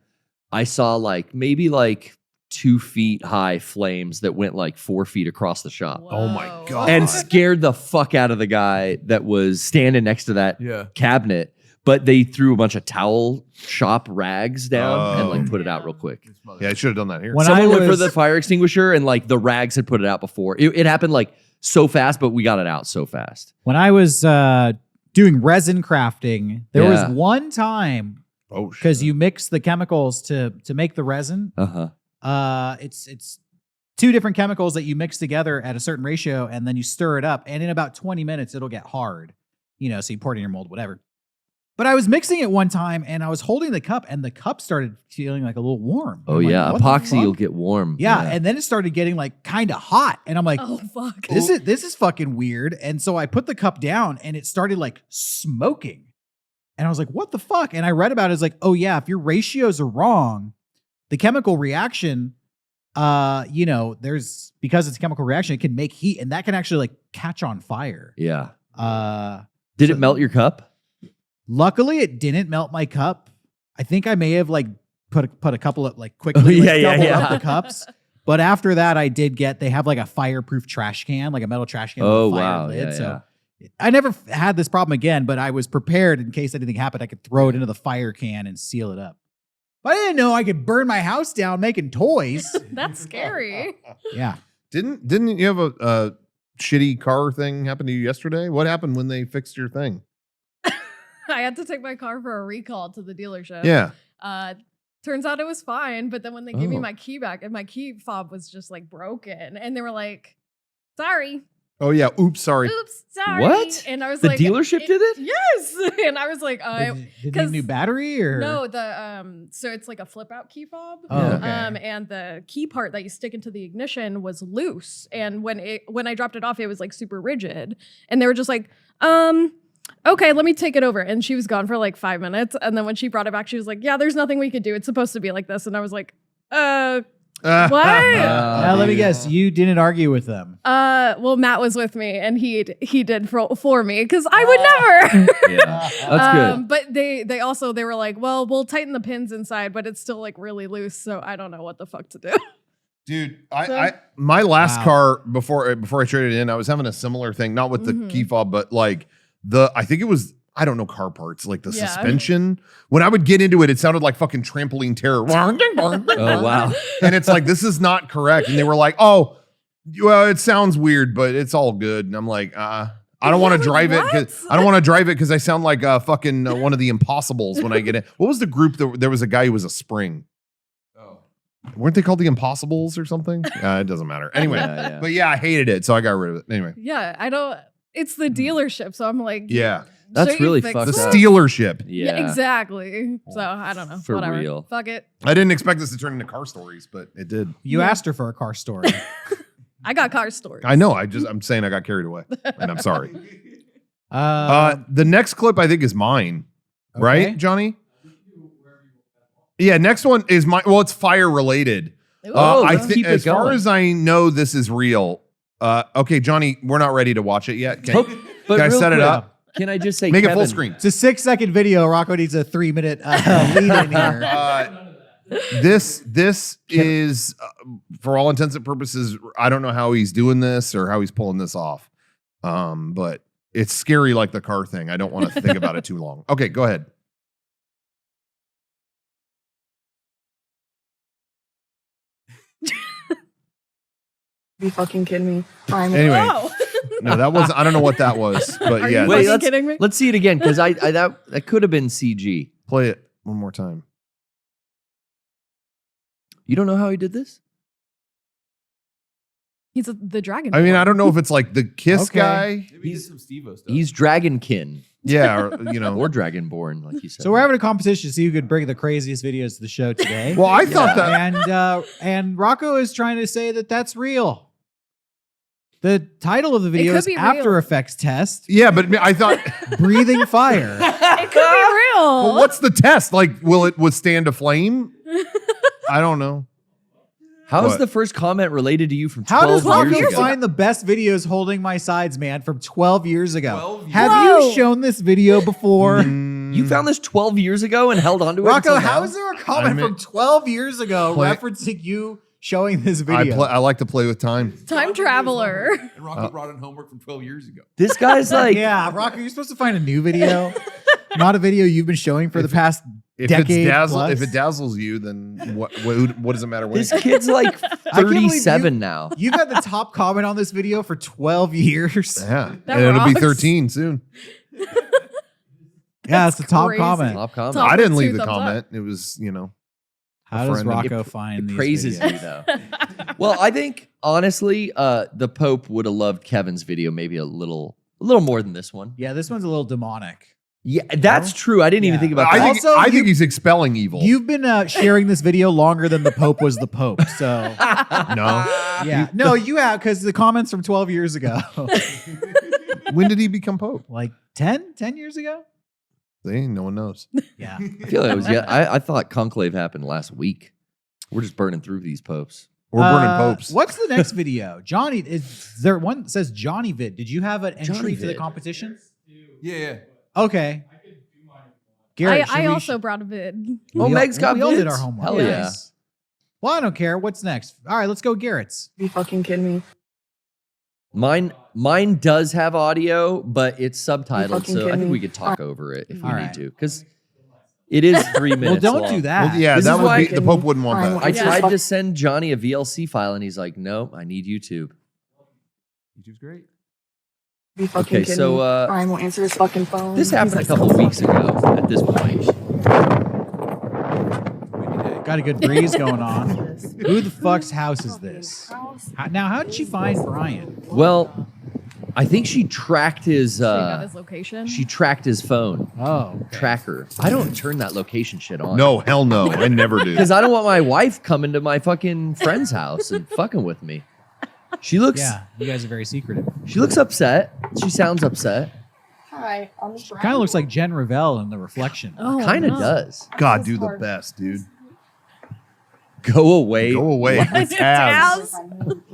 I saw like maybe like 2 feet high flames that went like 4 feet across the shop. Oh my Whoa. God. And scared the fuck out of the guy that was standing next to that Yeah. cabinet. But they threw a bunch of towel shop rags down and like Oh. put it out real quick. Yeah, I should have done that here. When Someone I went for was- the fire extinguisher and like the rags had put it out before. It happened like so fast, but we got it out so fast. When I was doing resin crafting, there was Yeah. one time Oh, because you mix the chemicals to make the resin. Uh-huh. It's 2 different chemicals that you mix together at a certain ratio, and then you stir it up. And in about 20 minutes, it'll get hard. So you pour it in your mold, whatever. But I was mixing it one time, and I was holding the cup, and the cup started feeling like a little warm. Oh, I'm like, yeah. "What the Epoxy will fuck?" get warm. Yeah, and then it started getting like kind of hot, and I'm like, Oh fuck. this is fucking weird. And so I put the cup down, and it started like smoking, and I was like, what the fuck? And I read about it. It's like, oh yeah, if your ratios are wrong, the chemical reaction, there's because it's a chemical reaction, it can make heat, and that can actually like catch on fire. Yeah. Did Did it melt your cup? Luckily, it didn't melt my cup. I think I may have like put a couple of like quickly doubled up the cups. But after that, they have like a fireproof trash can, like a metal trash can. Oh, with a fire wow. lid. Yeah, So I never had this problem again, but I was prepared in case anything happened. I could throw it into the fire can and seal it up. But I didn't know I could burn my house down making toys. That's scary. Yeah. Didn't you have a shitty car thing happen to you yesterday? What happened when they fixed your thing? I had to take my car for a recall to the dealership. Yeah. Turns out it was fine, but then when they gave me Oh. my key back, and my key fob was just like broken, and they were like, "Sorry, Oh yeah. Oops. Sorry. oops, sorry." What? And I was The like, did it? Yes. And I was like, Did you need a 'cause- new battery or no, so it's like a flip out key fob. Oh, Yeah. okay. And the key part that you stick into the ignition was loose. And when I dropped it off, it was like super rigid. And they were just like, okay, let me take it over. And she was gone for like 5 minutes. And then when she brought it back, she was like, yeah, there's nothing we could do. It's supposed to be like this. And I was like, what? Now, let me guess. You didn't argue with them. Well, Matt was with me and he did for me because I would never. Yeah. That's good. But they were like, well, we'll tighten the pins inside, but it's still like really loose. So I don't know what the fuck to do. Dude, my last Wow. car before I traded in, I was having a similar thing, not with the key fob, but like I think it was, I don't know, car parts, like the Yeah. suspension. When I would get into it, it sounded like fucking trampoline terror. Oh, wow. And it's like, this is not correct. And they were like, oh, well, it sounds weird, but it's all good. And I'm like, I don't want to drive it because I don't want to drive it because I sound like fucking one of the Impossibles when I get in. What was the group that there was a guy who was a spring? Oh. Weren't they called the Impossibles or something? It doesn't matter. Anyway, Yeah. but yeah, I hated it, so I got rid of it. Anyway, Yeah, it's the dealership. So I'm like, yeah. That's Shouldn't you really fix fucked The up. Steelership. Yeah, exactly. So I don't know. For Whatever. real. Fuck it. I didn't expect this to turn into car stories, but it did. You Yeah. asked her for a car story. I got car stories. I know. I'm saying I got carried away, and I'm sorry. Uh, The next clip I think is mine, right, okay. Johnny? Yeah, next one is mine. Well, it's fire related. Ooh. I let's think keep it as far going. as I know, this is real. Okay, Johnny, we're not ready to watch it yet. But Can I real set it quick, up? Can I just say, Make it full Kevin, screen. It's a 6-second video. Rocco needs a 3-minute lead in here. This is, for all intents and purposes, I don't know how he's doing this or how he's pulling this off. But it's scary like the car thing. I don't want to think about it too long. Okay, go ahead. You fucking kidding me? I'm Anyway, Whoa. no, that was I don't know what that was, but Are yeah, you Wait, fucking let's, kidding me? let's see it again because I that could have been CG. play it one more time. You don't know how he did this? He's the dragon. I mean, I don't know if it's like the Kiss Okay. guy. Maybe he's some Steve-O stuff. He's Dragonkin Yeah, or, you know. or Dragonborn, like you said. So we're having a competition to see who could bring the craziest videos to the show today. Well, I thought that and Rocco is trying to say that that's real. The title of the video could is be After real. Effects Test, yeah, but I thought Breathing Fire. It could be real. well, what's the test? Like, will it withstand a flame? I don't know. How is What? the first comment related to you from How 12 does Rocco years ago? find the best videos holding my sides, man, from 12 years ago? 12 years Have Whoa. you shown this video before? You found this 12 years ago and held onto it Rocco, until how now? is there a comment I mean- from 12 years ago Play- referencing you showing this video? I like to play with time. Time traveler. And Rocky brought in homework from 12 years ago. This guy's like, Yeah, Rocco, you're supposed to find a new video, not a video you've been showing for the past If decade if it plus. dazzles you, then what does it matter? When this kid's like believe 37 you- now. You've had the top comment on this video for 12 years. yeah, That and it'll be rocks. 13 soon. Yeah, it's the top crazy. comment. Top comment. Top I didn't with leave two the thumbs comment. It was, you know, How does friend. Rocco It find these praises videos? you though. Well, I think honestly, the Pope would have loved Kevin's video maybe a little more than this one. Yeah, this one's a little demonic. Yeah, that's true. I didn't even Yeah. think about I that. think Also, I think you- he's expelling evil. You've been sharing this video longer than the Pope was the Pope. So, no. yeah. No, you have, because the comments from 12 years ago. When did he become pope? Like 10 years ago? See, no one knows. Yeah. I feel like it was. Yeah, I thought conclave happened last week. We're just burning through these popes. We're burning popes. What's the next video? Johnny, is there one that says Johnny Vid? Did you have an entry Johnny to the Vid. competition? Yeah. Okay. Garrett, I should we- also brought a vid. Oh, Meg's got we all did vids? our homework. Hell yeah. Nice. Well, I don't care. What's next? All right, let's go Garrett's. You fucking kidding me? Mine does have audio, but it's subtitled, fucking so I kidding think me? we could talk over it if we All need right. to, because it is 3 Well, minutes. don't long. do that. Well, yeah, This that is would why- be the Pope wouldn't want that. I Yeah. tried to send Johnny a VLC file, and he's like, "No, I need YouTube." YouTube's great. You fucking Okay, kidding so, me? I won't answer his fucking phone. This He's happened a like, couple of weeks ago. At this point, Windy day. Got a good breeze going on. Who the fuck's house is this? Now, how did she find Brian? well, I think she tracked his. So you got his location. She tracked his phone Oh, tracker. I don't turn that location shit on. No, hell no. I never do. because I don't want my wife coming to my fucking friend's house and fucking with me. She looks. yeah. You guys are very secretive. She looks upset. She sounds upset. Hi, I'm Kind of looks like Jen Revelle in the reflection. Oh, Kind of no. does. God, do the best, dude. Go away. Go away. What? With Taz.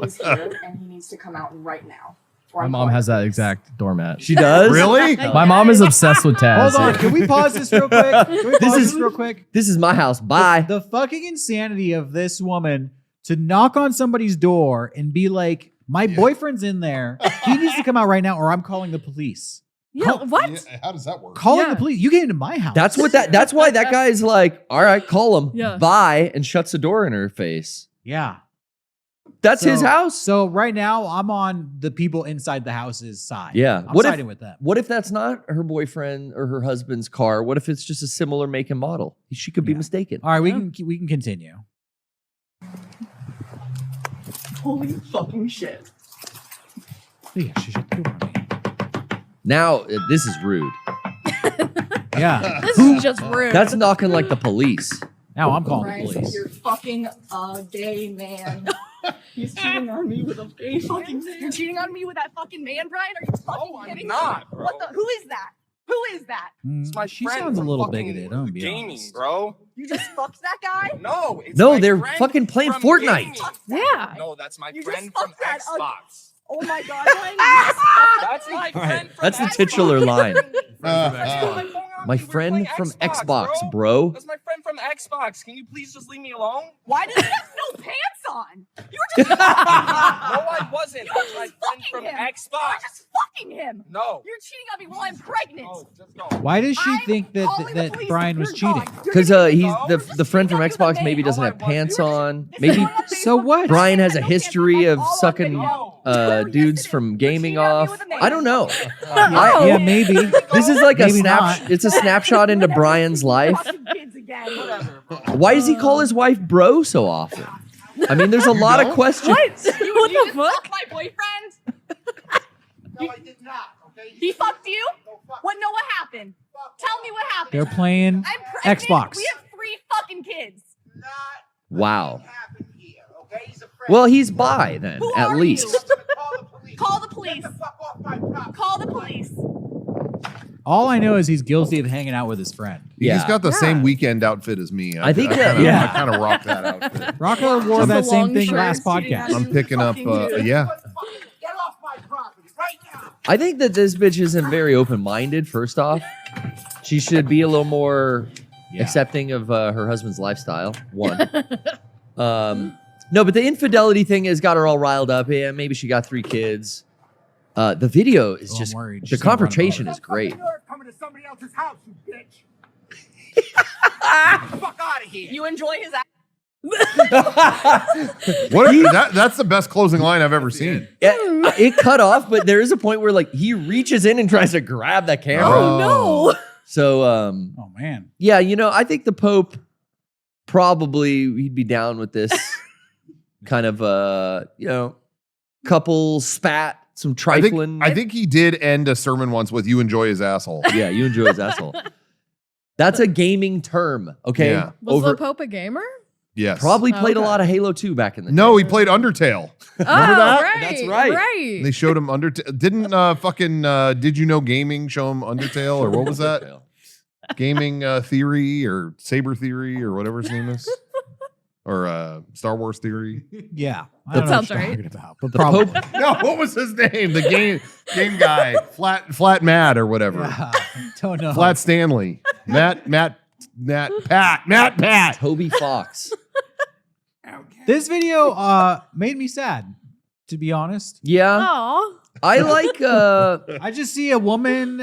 He's here and he needs to come out right now. My mom has that exact doormat. She does. Really? My mom is obsessed with Taz. Hold on. Can we pause this real quick? Can we pause is- this real quick? This is my house. Bye. The fucking insanity of this woman to knock on somebody's door and be like, my boyfriend's in there. He needs to come out right now or I'm calling the police. Yeah, what? How does that work? Calling Yeah. the police. You came into my house. That's what that. That's why that guy's like, all right, call him. Yeah. Bye, and shuts the door in her face. Yeah. That's his So- house. So right now I'm on the people inside the house's side. Yeah. I'm What if- siding with them. What if that's not her boyfriend or her husband's car? What if it's just a similar make and model? She could be Yeah. mistaken. All right, we can continue. Holy fucking shit. Yeah, she shut the door on me. Now this is rude. Yeah. This is just rude. That's knocking like the police. Now I'm calling the Brian, police. you're fucking a gay man. He's cheating on me with a gay fucking man. You're cheating on me with that fucking man, Brian? Are you fucking I'm kidding not, me? bro. What the? Who is that? Who is that? It's my She friend sounds a from little fucking bigoted. I'm gonna be gaming, honest. bro. You just fucked that guy? No, it's No, my they're friend fucking playing from Fortnite. gaming. Yeah. No, that's my You friend just from fucked that Xbox. Oh my god, Brian. You just fucked That's my right, friend from That's the Xbox. titular line. My We're friend playing from Xbox, Xbox, bro. That's my friend from Xbox. Can you please just leave me alone? Why does he have no pants on? You were just No, I wasn't. That's my friend fucking from him. You're Xbox. just fucking him. No. You're cheating on me while I'm pregnant. No, just go. Why does she I'm think that calling the that police. Brian was You're cheating? gone. You're Because gonna he's go. the friend from You're Xbox gonna maybe go. doesn't No, have I wasn't. pants You were on. just- Maybe this is on video. So what? Brian has a No history pants on. of All on sucking video. Oh, dudes yes, from You're gaming cheating on me off. with a man. I don't know. Oh. Yeah, maybe. This is like a Maybe not. it's a snapshot into Brian's life. Fucking kids again. Whatever, bro. Why does he call his wife bro so often? I mean, there's a lot of don't? questions. What? What You the just fuck? fucked my boyfriend? No, I did not. Okay. He fucked you? What? No, what happened? Tell me what happened. They're playing I'm pregnant. Xbox. We have 3 fucking kids. Wow. Happened here, okay? He's a friend. Well, he's bi then, Who at are least. you? Call the police. Call the police. Get the fuck off my property. Call the police. All I know is he's guilty of hanging out with his friend. Yeah. He's got the same Yeah. weekend outfit as me. I think yeah. I kind of rock that outfit. Rocco wore Just that the same long thing shirt, last cheating podcast. on I'm picking up, Fucking dude. yeah. Get off my property right now. I think that this bitch isn't very open-minded, first off. She should be a little more Yeah. accepting of her husband's lifestyle, one. No, but the infidelity thing has got her all riled up. Yeah, maybe she got 3 kids. The video is Oh, I'm just, worried. the She's gonna run confrontation over. is great. You're coming to somebody else's house, you bitch. Get the fuck out of here. You enjoy his ass. That's the best closing line I've ever seen. Yeah, it cut off, but there is a point where like he reaches in and tries to grab that camera. Oh no. So Oh man. yeah, I think the Pope probably he'd be down with this kind of couple spat, some trifling. I think he did end a sermon once with "You enjoy his asshole." Yeah, you enjoy his asshole. That's a gaming term, okay? Yeah. Was the Pope a gamer? Yes. Probably played a Okay. lot of Halo 2 back in the No, day. he played Undertale. Oh, that? right. That's right. Right. They showed him Undertale. Didn't Did You Know Gaming show him Undertale or what was that? Gaming Theory or Saber Theory or whatever his name is, or Star Wars Theory. Yeah. I The don't know what sounds you're right. talking about, but The probably. Pope. No, what was his name? The game guy, Flat Matt or whatever. Yeah, don't know. Flat Stanley, Matt, Pat. Toby Fox. This video made me sad, to be honest. Yeah. Aw. I like I just see a woman.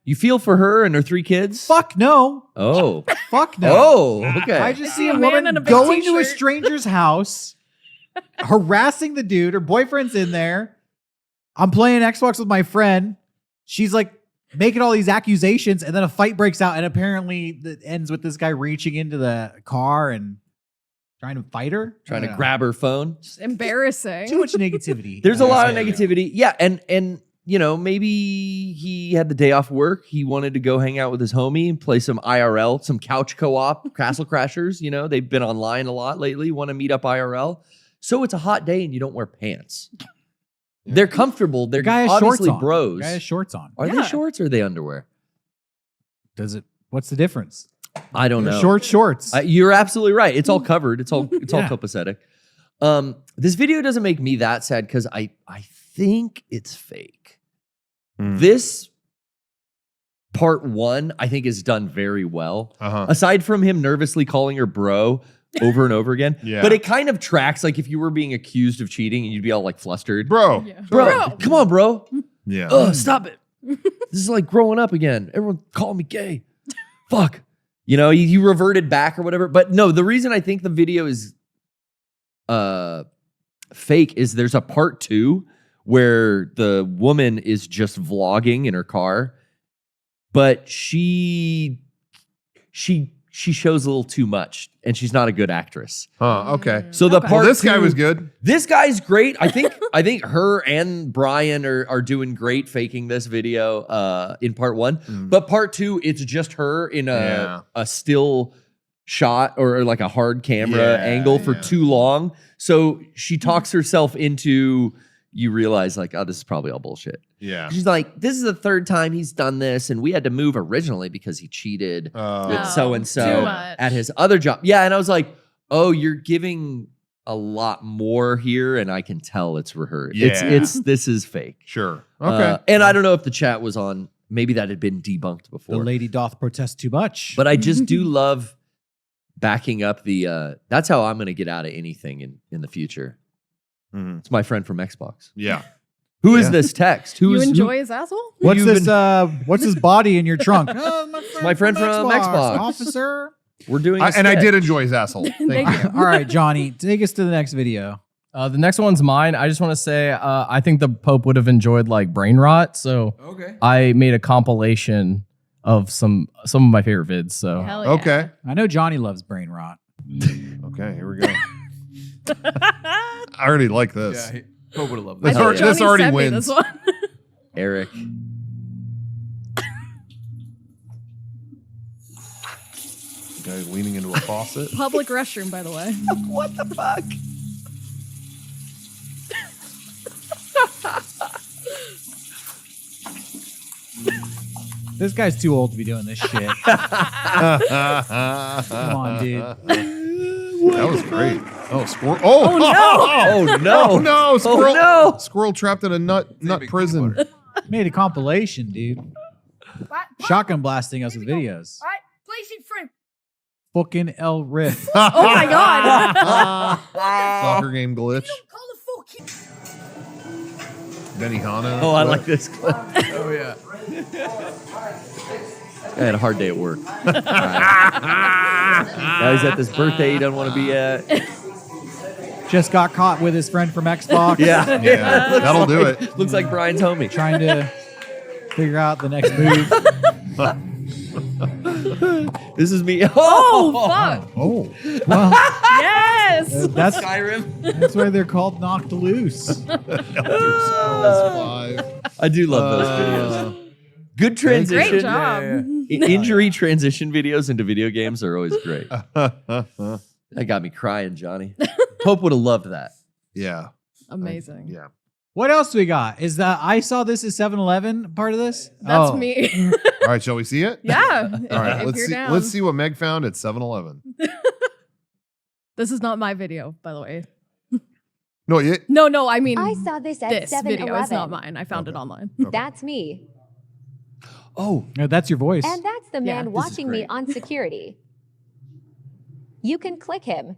you feel for her and her 3 kids? Fuck no. Oh. Fuck no. Oh, okay. I just see a A man woman in a big going to a t-shirt. stranger's house, harassing the dude. Her boyfriend's in there. I'm playing Xbox with my friend. She's like making all these accusations, and then a fight breaks out, and apparently it ends with this guy reaching into the car and trying to fight her. Trying I to don't grab her phone. Just embarrassing. know. Too much negativity. There's a lot of Yeah. negativity. Yeah, and maybe he had the day off work. He wanted to go hang out with his homie and play some IRL, some couch co-op, Castle Crashers. They've been online a lot lately, want to meet up IRL. So it's a hot day and you don't wear pants. They're comfortable. They're The guy has obviously shorts on. bros. The guy has shorts on. Are they Yeah. shorts or are they underwear? Does it? What's the difference? I don't know. Shorts. You're absolutely right. It's all covered. It's all Yeah. copacetic. This video doesn't make me that sad because I think it's fake. Hmm. This part 1, I think, is done very well. Aside from him nervously calling her bro over and over again. Yeah. But it kind of tracks like if you were being accused of cheating and you'd be all like flustered. Bro. Yeah. Bro, come on, bro. Yeah. Ugh, stop it. This is like growing up again. Everyone calling me gay. Fuck. You reverted back or whatever. But no, the reason I think the video is fake is there's a part 2 where the woman is just vlogging in her car, but she she shows a little too much, and she's not a good actress. Okay. So the Okay. part Well, this guy two- was good. This guy's great. I think her and Brian are doing great faking this video in part one. But part two, it's just her in a still shot or like a hard camera angle for too long. So she talks herself into, you realize like, oh, this is probably all bullshit. Yeah. She's like, this is the third time he's done this, and we had to move originally because he cheated with Oh, so and too so much. at his other job. Yeah, and I was like, oh, you're giving a lot more here, and I can tell it's rehearsed. Yeah. This is fake. Sure. Okay. And I don't know if the chat was on. Maybe that had been debunked The before. lady doth protest too much. But I just do love backing up the. That's how I'm going to get out of anything in the future. Mhm. It's my friend from Xbox. Yeah. Who is Yeah. this text? You enjoy his asshole? what's you've this? What's this body in your trunk? My friend from Xbox. officer. We're doing, And I did enjoy his asshole. Thank you. All right, Johnny, take us to the next video. The next one's mine. I just want to say I think the Pope would have enjoyed like brain rot, so Okay. I made a compilation of some of my favorite vids. So Hell yeah. Okay. I know Johnny loves brain rot. Okay. Here we go. I already like this. Yeah, Pope would have loved This that. I already- think this Johnny already sent me wins. this one. Eric. Guy leaning into a faucet. Public restroom, by the way. What the fuck? This guy's too old to be doing this shit. Come on, dude. That was great. Oh, squirrel. Oh, Oh no! Oh, no. Squirrel. Oh no! Squirrel trapped in a nut big prison. butter. Made a compilation, dude. Shotgun blasting us with videos. All right, place it frame. Fucking El Riff. Oh my God. Soccer game glitch. Call the full kid. Benihana. Oh, I like this clip. Oh yeah. I had a hard day at work. Now he's at this birthday he doesn't want to be at. Just got caught with his friend from Xbox. Yeah, Yeah, Looks that'll do like- it. Looks like Brian's homie. Trying to figure out the next move. This is me. Oh, fuck. Oh. Well, Yes. that's Skyrim. why they're called knocked loose. Elder Scrolls 5. I do love those videos. Good transition. Great job. Injury transition videos into video games are always great. That got me crying, Johnny. Pope would have loved that. Yeah. Amazing. Yeah. What else do we got? Is that I saw this as 7-Eleven part of this? That's Oh. me. All right, shall we see it? Yeah. All right, if let's you're see. down. Let's see what Meg found at 7-Eleven. This is not my video, by the way. No, yeah. No, I mean I saw this at this 7-Eleven. video is not mine. I found it online. That's me. Oh, No, that's your voice. And that's the Yeah, man this is watching me great. on security. You can click him.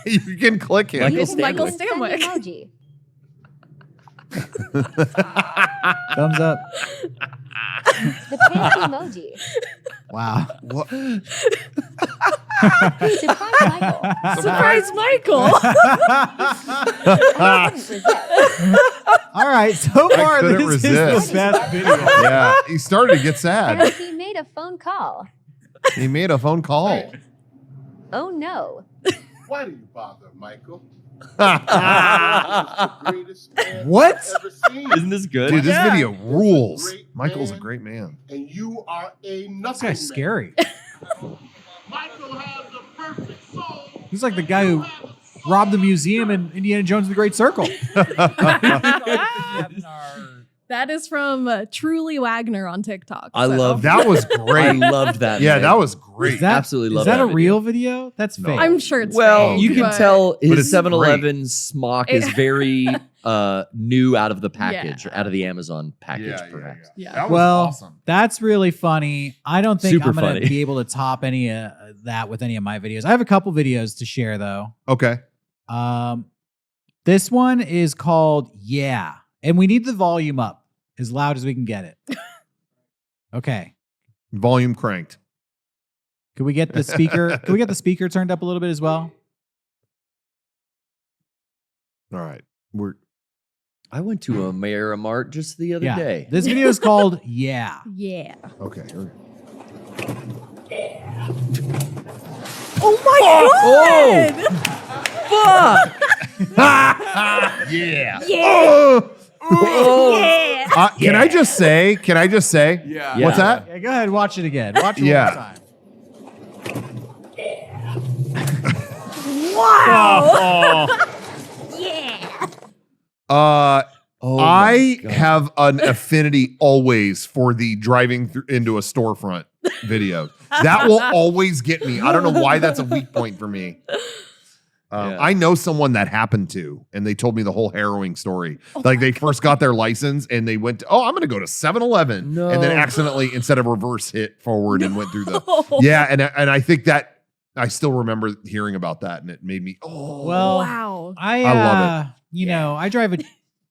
You can click it. Michael You can Michael send Stanwyck. emoji. Thumbs up. The pink emoji. Wow. What? Surprise Michael. Surprise Michael. I couldn't resist. All right. So far, couldn't this resist. is the best video. Yeah, he started to get sad. And he made a phone call. He made a phone call. Oh no. Why do you bother, Michael? Dude, Greatest man What? I've ever seen. isn't this good? this video rules. Great Michael's a man. great man. And you are a nothing This guy's man. scary. Michael has the perfect soul. He's like the guy who robbed the museum in Indiana Jones and the Great Circle. That is from Truly Wagner on TikTok. I so. love That was I great. loved that. Yeah, man. that was great. Is that, Absolutely is love that that a video. real video? That's No. fake. I'm sure it's Well, fake, you can but tell But his it's 7-Eleven smock is very new out of the package, Yeah. out of the Amazon package, Yeah, perhaps. Yeah. That was Well, awesome. that's really funny. I don't think Super I'm going to funny. be able to top any of that with any of my videos. I have a couple videos to share though. Okay. This one is called Yeah, and we need the volume up as loud as we can get it. Okay. Volume cranked. Can we get the speaker? Can we get the speaker turned up a little bit as well? All right. We're I went to a Mart just the other Yeah. day. This video is called Yeah. Yeah. okay. Here we go. Oh my god! Fuck! Yeah. Yeah. Oh. Yeah. Can I just say? Yeah. What's that? Yeah, go ahead, watch it again. Watch it one more time. Wow. Yeah. I have an affinity always for the driving into a storefront video. That will always get me. I don't know why that's a weak point for me. I know someone that happened to, and they told me the whole harrowing story. Like they first got their license and they went to, I'm going to go to 7-Eleven. No. And then accidentally, instead of reverse, hit forward and went through the, yeah. And I think that I still remember hearing about that and it made me, Well, Wow. I love it. You know, I drive a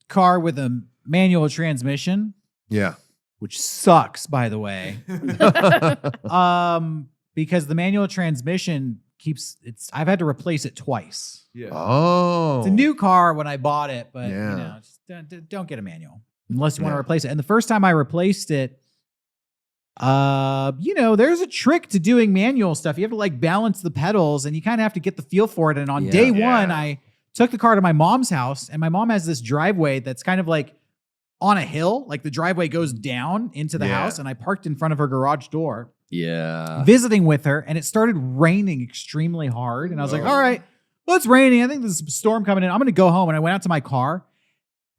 car with a manual transmission, yeah. which sucks, by the way. Because the manual transmission I've had to replace it twice. Yeah. Oh. It's a new car when I bought it, but Yeah. you know, just don't get a manual unless you want to replace it. And the first time I replaced it, you know, there's a trick to doing manual stuff. You have to like balance the pedals and you kind of have to get the feel for it. And on day one, I took the car to my mom's house, and my mom has this driveway that's kind of like on a hill. Like the driveway goes down into the house, and I parked in front of her garage door. Yeah. Visiting with her, and it started raining extremely hard. And I was like, all right, well, it's raining. I think there's a storm coming in. I'm going to go home. And I went out to my car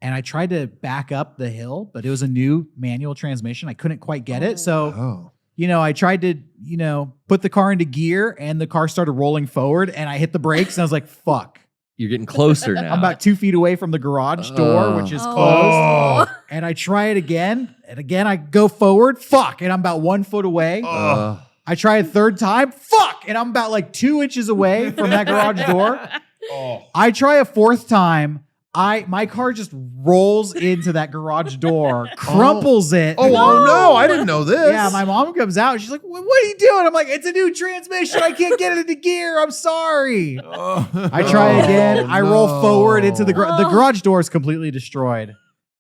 and I tried to back up the hill, but it was a new manual transmission. I couldn't quite get it. So, you know, I tried to, you know, put the car into gear and the car started rolling forward and I hit the brakes and I was like, fuck. You're getting closer now. I'm about 2 feet away from the garage door, which is closed. Oh. And I try it again. And again, I go forward. Fuck. And I'm about 1 foot away. I try a third time. Fuck. And I'm about like 2 inches away from that garage door. I try a fourth time. My car just rolls into that garage door, crumples it. Oh no, I didn't know this. Yeah, my mom comes out. She's like, what are you doing? I'm like, it's a new transmission. I can't get it into gear. I'm sorry. I try again. I roll forward into the garage door is completely destroyed.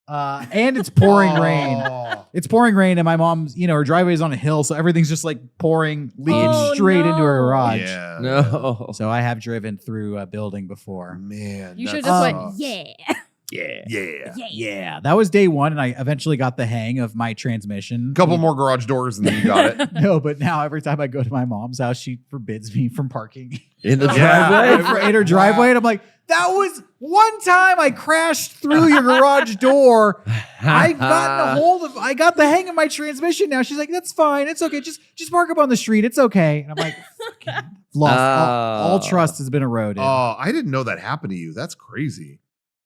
And it's pouring rain. It's pouring rain, and my mom's, you know, her driveway is on a hill, so everything's just like leading straight into her garage. Yeah. No. So I have driven through a building before. Man. You should that just went, sucks. yeah. Yeah. Yeah, that was day one, and I eventually got the hang of my transmission. Couple more garage doors and then you got it. No, but now every time I go to my mom's house, she forbids me from parking In the Yeah. driveway? in her driveway. And I'm like, that was one time I crashed through your garage door. I got the hang of my transmission now. She's like, that's fine. It's okay. Just park up on the street. It's okay. And I'm like, fucking lost. All trust has been eroded. Oh, I didn't know that happened to you. That's crazy.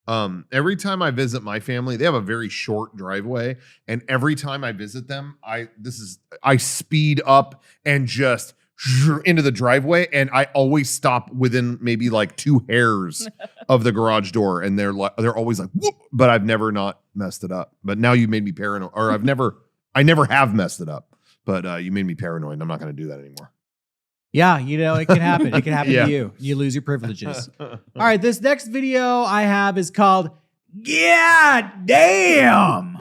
Every time I visit my family, they have a very short driveway, and every time I visit them, I speed up and just into the driveway, and I always stop within maybe like 2 hairs of the garage door, and they're always like, whoop, but I've never not messed it up. But now you made me paranoid, or I never have messed it up, but you made me paranoid. I'm not going to do that anymore. Yeah, you know, it can happen. It can happen Yeah. to you. You lose your privileges. All right, this next video I have is called God Damn.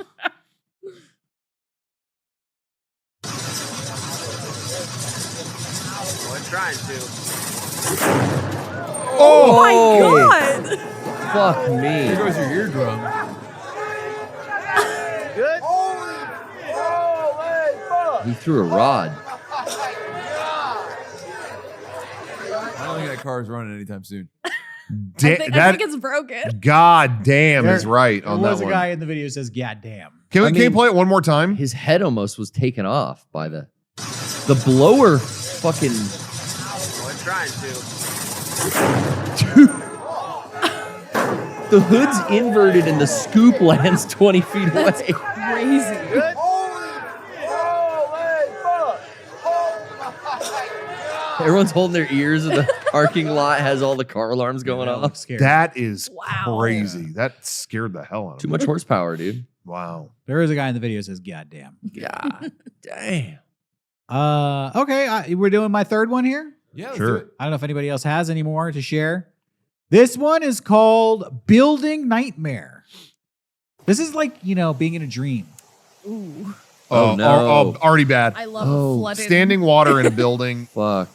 Oh my god! Fuck me. There goes your eardrum. He threw a rod. I don't think that car is running anytime soon. I think it's broken. God damn is right There on was that a one. guy in the video who says, God damn. Can you play it one more time? His head almost was taken off by the blower fucking. The hood's inverted and the scoop lands 20 feet away. Crazy. Everyone's holding their ears and the parking lot has all the car alarms going off. Scared. That is Wow. crazy. That scared the hell out of Too me. much horsepower, dude. Wow. There is a guy in the video who says, God damn. God damn. Okay, we're doing my third one here. Yeah, let's Sure. do it. I don't know if anybody else has any more to share. This one is called Building Nightmare. This is like, you know, being in a dream. Ooh. Oh, no. Already bad. I love flooded. Standing water in a building. Fuck.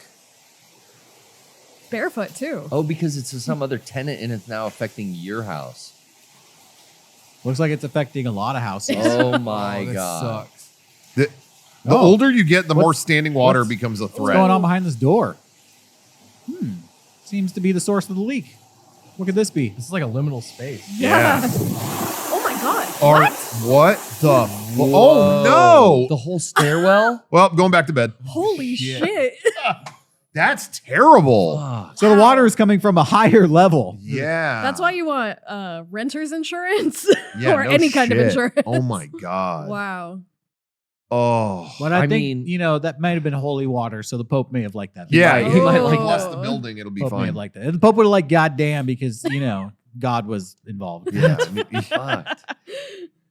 Barefoot too. Oh, because it's some other tenant and it's now affecting your house. Looks like it's affecting a lot of houses. Oh my That God. sucks. The Oh. older you get, the more What's- standing water what's- becomes a What's threat. going on behind this door? Seems to be the source of the leak. What could this be? This is like a liminal space. Yeah. Oh my god. Or what the? Oh no! The whole stairwell? Well, going back to bed. Holy shit. That's terrible. Fuck. So the water is coming from a higher level. Yeah. That's why you want renter's insurance Yeah, or no any kind of shit. insurance. Oh my god. Wow. Oh. But I I think, mean- that might have been holy water, so the Pope may have liked that. Yeah, He might like bless Oh. the building. It'll be Pope may fine. have liked that. And the Pope would have liked goddamn because, God was involved. Yeah. Fucked.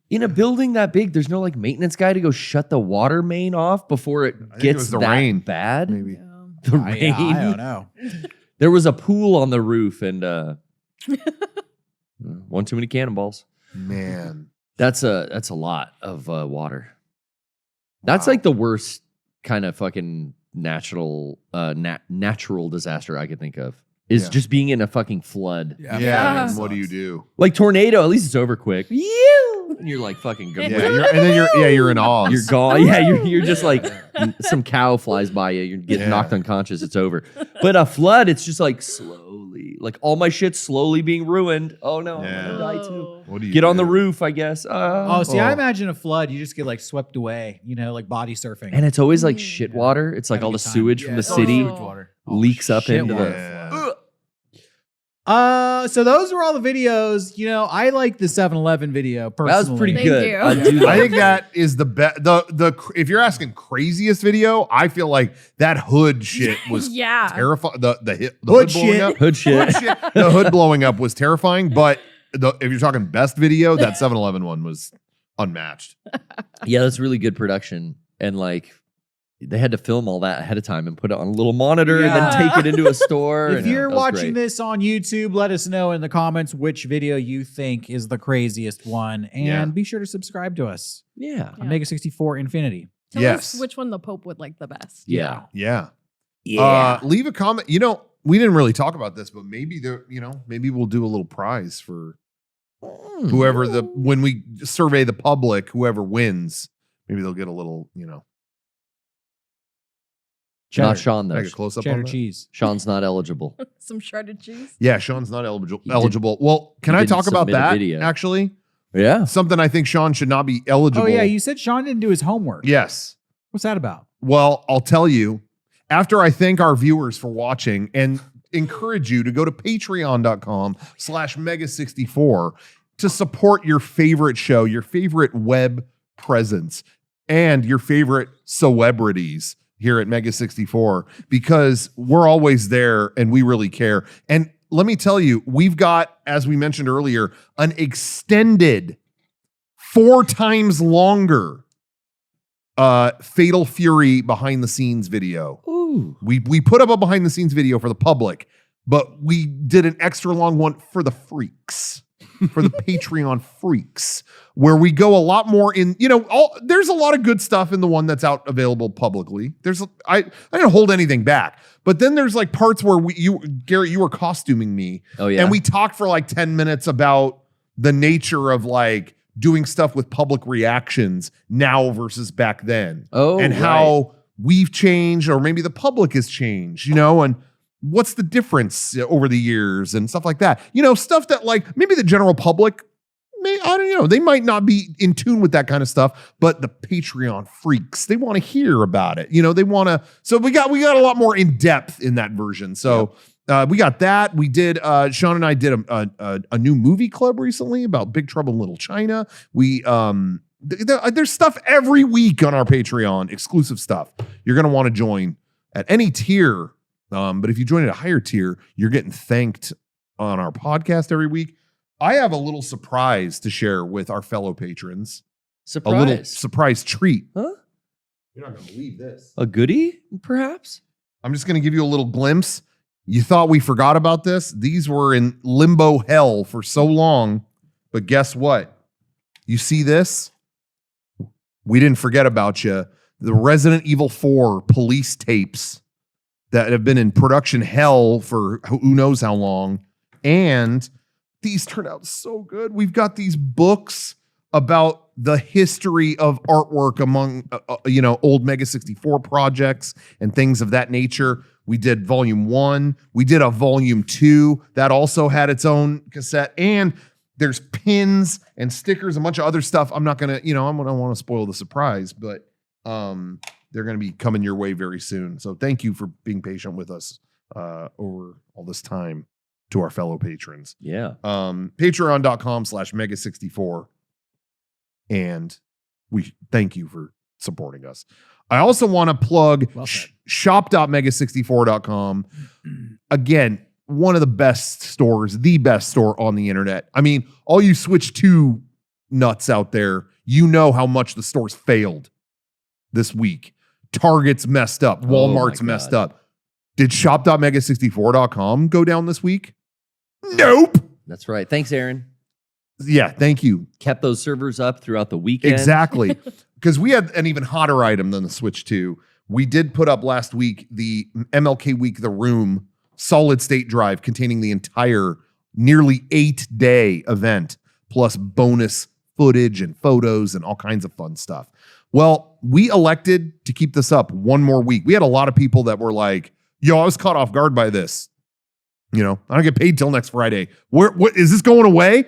In a building that big, there's no like maintenance guy to go shut the water main off before it think it gets was the that rain, bad. maybe. Yeah. The I, rain. I don't know. There was a pool on the roof and one too many cannonballs. Man. That's a lot of water. That's Wow. like the worst kind of fucking natural disaster I could think of. Is Yeah. just being in a fucking flood. Yeah. Yeah. Sucks. and what do you do? Like tornado, at least it's over quick. And you're like fucking good. Yeah. You're in awe. You're gone. Yeah, you're just like some cow flies by you. You're getting Yeah. knocked unconscious. It's over. But a flood, it's just like slowly, like all my shit's slowly being ruined. Oh no, Yeah. I'm gonna die too. What do you Get on do? the roof, I guess. Oh, see, I imagine a flood, you just get like swept away, like body surfing. And it's always like shit water. It's like Having all a the good time. sewage from the it's all city sewage water. leaks up shit into water. Yeah. So those were all the videos. I like the 7-Eleven video personally. That was pretty Thank good. you. I do I like think that is the best. If you're asking craziest video, I feel like that hood shit was Yeah. terrifying. The Hood hood blowing shit. up. hood shit. Hood shit. The hood blowing up was terrifying, but if you're talking best video, that 7-Eleven one was unmatched. Yeah, that's really good production. And like they had to film all that ahead of time and put it on a little monitor and Yeah. then take it into a store. If and, you're that was watching great. this on YouTube, let us know in the comments which video you think is the craziest one. And Yeah. be sure to subscribe to us Yeah. on Mega64 Infinity. Tell Yes. us which one the Pope would like the best. Yeah. Yeah. Yeah. Leave a comment. We didn't really talk about this, but maybe maybe we'll do a little prize for whoever when we survey the public, whoever wins, maybe they'll get a little, Cheddar, Not Sean though. like a close up cheddar on that. cheese. Sean's not eligible. Some shredded cheese. Yeah, Sean's not eligible. He did- Well, can he I didn't talk about submit a that video. actually? Yeah. Something I think Sean should not be eligible. Oh, yeah. You said Sean didn't do his homework. Yes. What's that about? Well, I'll tell you, after I thank our viewers for watching and encourage you to go to patreon.com/mega64 to support your favorite show, your favorite web presence, and your favorite celebrities here at Mega64, because we're always there and we really care. And let me tell you, we've got, as we mentioned earlier, an extended 4 times longer Fatal Fury behind the scenes video. Ooh. We put up a behind the scenes video for the public, but we did an extra long one for the freaks, for the Patreon freaks, where we go a lot more in, there's a lot of good stuff in the one that's out available publicly. I didn't hold anything back, but then there's like parts where Garrett, you were costuming me. Oh yeah. And we talked for like 10 minutes about the nature of like doing stuff with public reactions now versus back then. Oh, and right. how we've changed, or maybe the public has changed, and what's the difference over the years and stuff like that. Stuff that like maybe the general public, I don't know, they might not be in tune with that kind of stuff, but the Patreon freaks, they want to hear about it. They want to. So we got a lot more in depth in that version. So we got that. We did. Sean and I did a new movie club recently about Big Trouble in Little China. We there's stuff every week on our Patreon, exclusive stuff. You're gonna want to join at any tier. But if you join at a higher tier, you're getting thanked on our podcast every week. I have a little surprise to share with our fellow patrons. Surprise. A little surprise treat. Huh? You're not gonna believe this. A goodie, perhaps? I'm just gonna give you a little glimpse. You thought we forgot about this? These were in limbo hell for so long. But guess what? You see this? we didn't forget about you. The Resident Evil 4 police tapes that have been in production hell for who knows how long. And these turned out so good. We've got these books about the history of artwork among, old Mega64 projects and things of that nature. We did volume 1. We did a volume 2 that also had its own cassette. And there's pins and stickers, a bunch of other stuff. I'm not going to, I don't want to spoil the surprise, but they're going to be coming your way very soon. So thank you for being patient with us over all this time to our fellow patrons. Yeah. Patreon.com/Mega64. And we thank you for supporting us. I also want to plug shop.mega64.com. Again, one of the best stores, the best store on the internet. I mean, all you Switch 2 nuts out there, you know how much the store's failed this week. Target's messed up. Walmart's messed up. Did shop.mega64.com go down this week? Nope. That's right. Thanks, Aaron. Yeah, thank you. Kept those servers up throughout the weekend. Exactly. Because we had an even hotter item than the Switch 2. We did put up last week the MLK Week The Room solid state drive containing the entire nearly 8-day event, plus bonus footage and photos and all kinds of fun stuff. Well, we elected to keep this up one more week. We had a lot of people that were like, yo, I was caught off guard by this. I don't get paid till next Friday. What is this going away?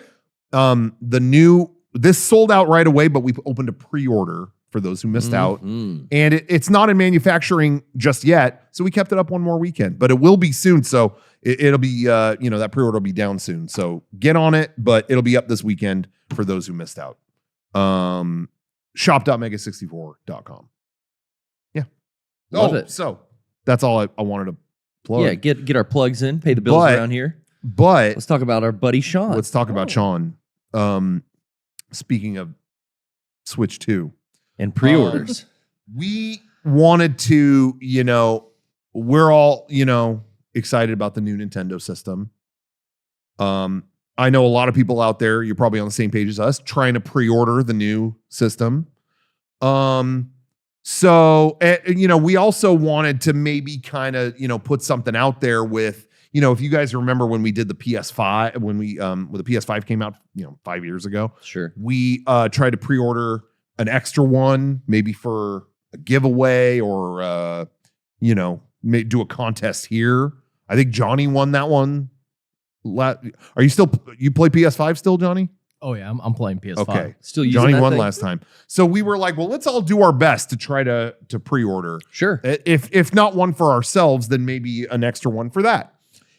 This sold out right away, but we've opened a pre-order for those who missed out. And it's not in manufacturing just yet. So we kept it up one more weekend, but it will be soon. So it'll be, that pre-order will be down soon. So get on it, but it'll be up this weekend for those who missed out. Shop.mega64.com. Yeah. Love it. So that's all I wanted to plug. Yeah, get our plugs in, pay the bills around here. But let's talk about our buddy Sean. Let's talk about Sean. Speaking of Switch 2 and pre-orders, we wanted to, we're all, excited about the new Nintendo system. I know a lot of people out there, you're probably on the same page as us, trying to pre-order the new system. So, we also wanted to maybe kind of, put something out there with, if you guys remember when we did the PS5, when the PS5 came out, 5 years ago. Sure. We tried to pre-order an extra one, maybe for a giveaway or, do a contest here. I think Johnny won that one. You play PS5 still, Johnny? Oh yeah, I'm playing PS5. Okay. Still using Johnny that won thing? last time. So we were like, well, let's all do our best to try to pre-order. Sure. If not one for ourselves, then maybe an extra one for that.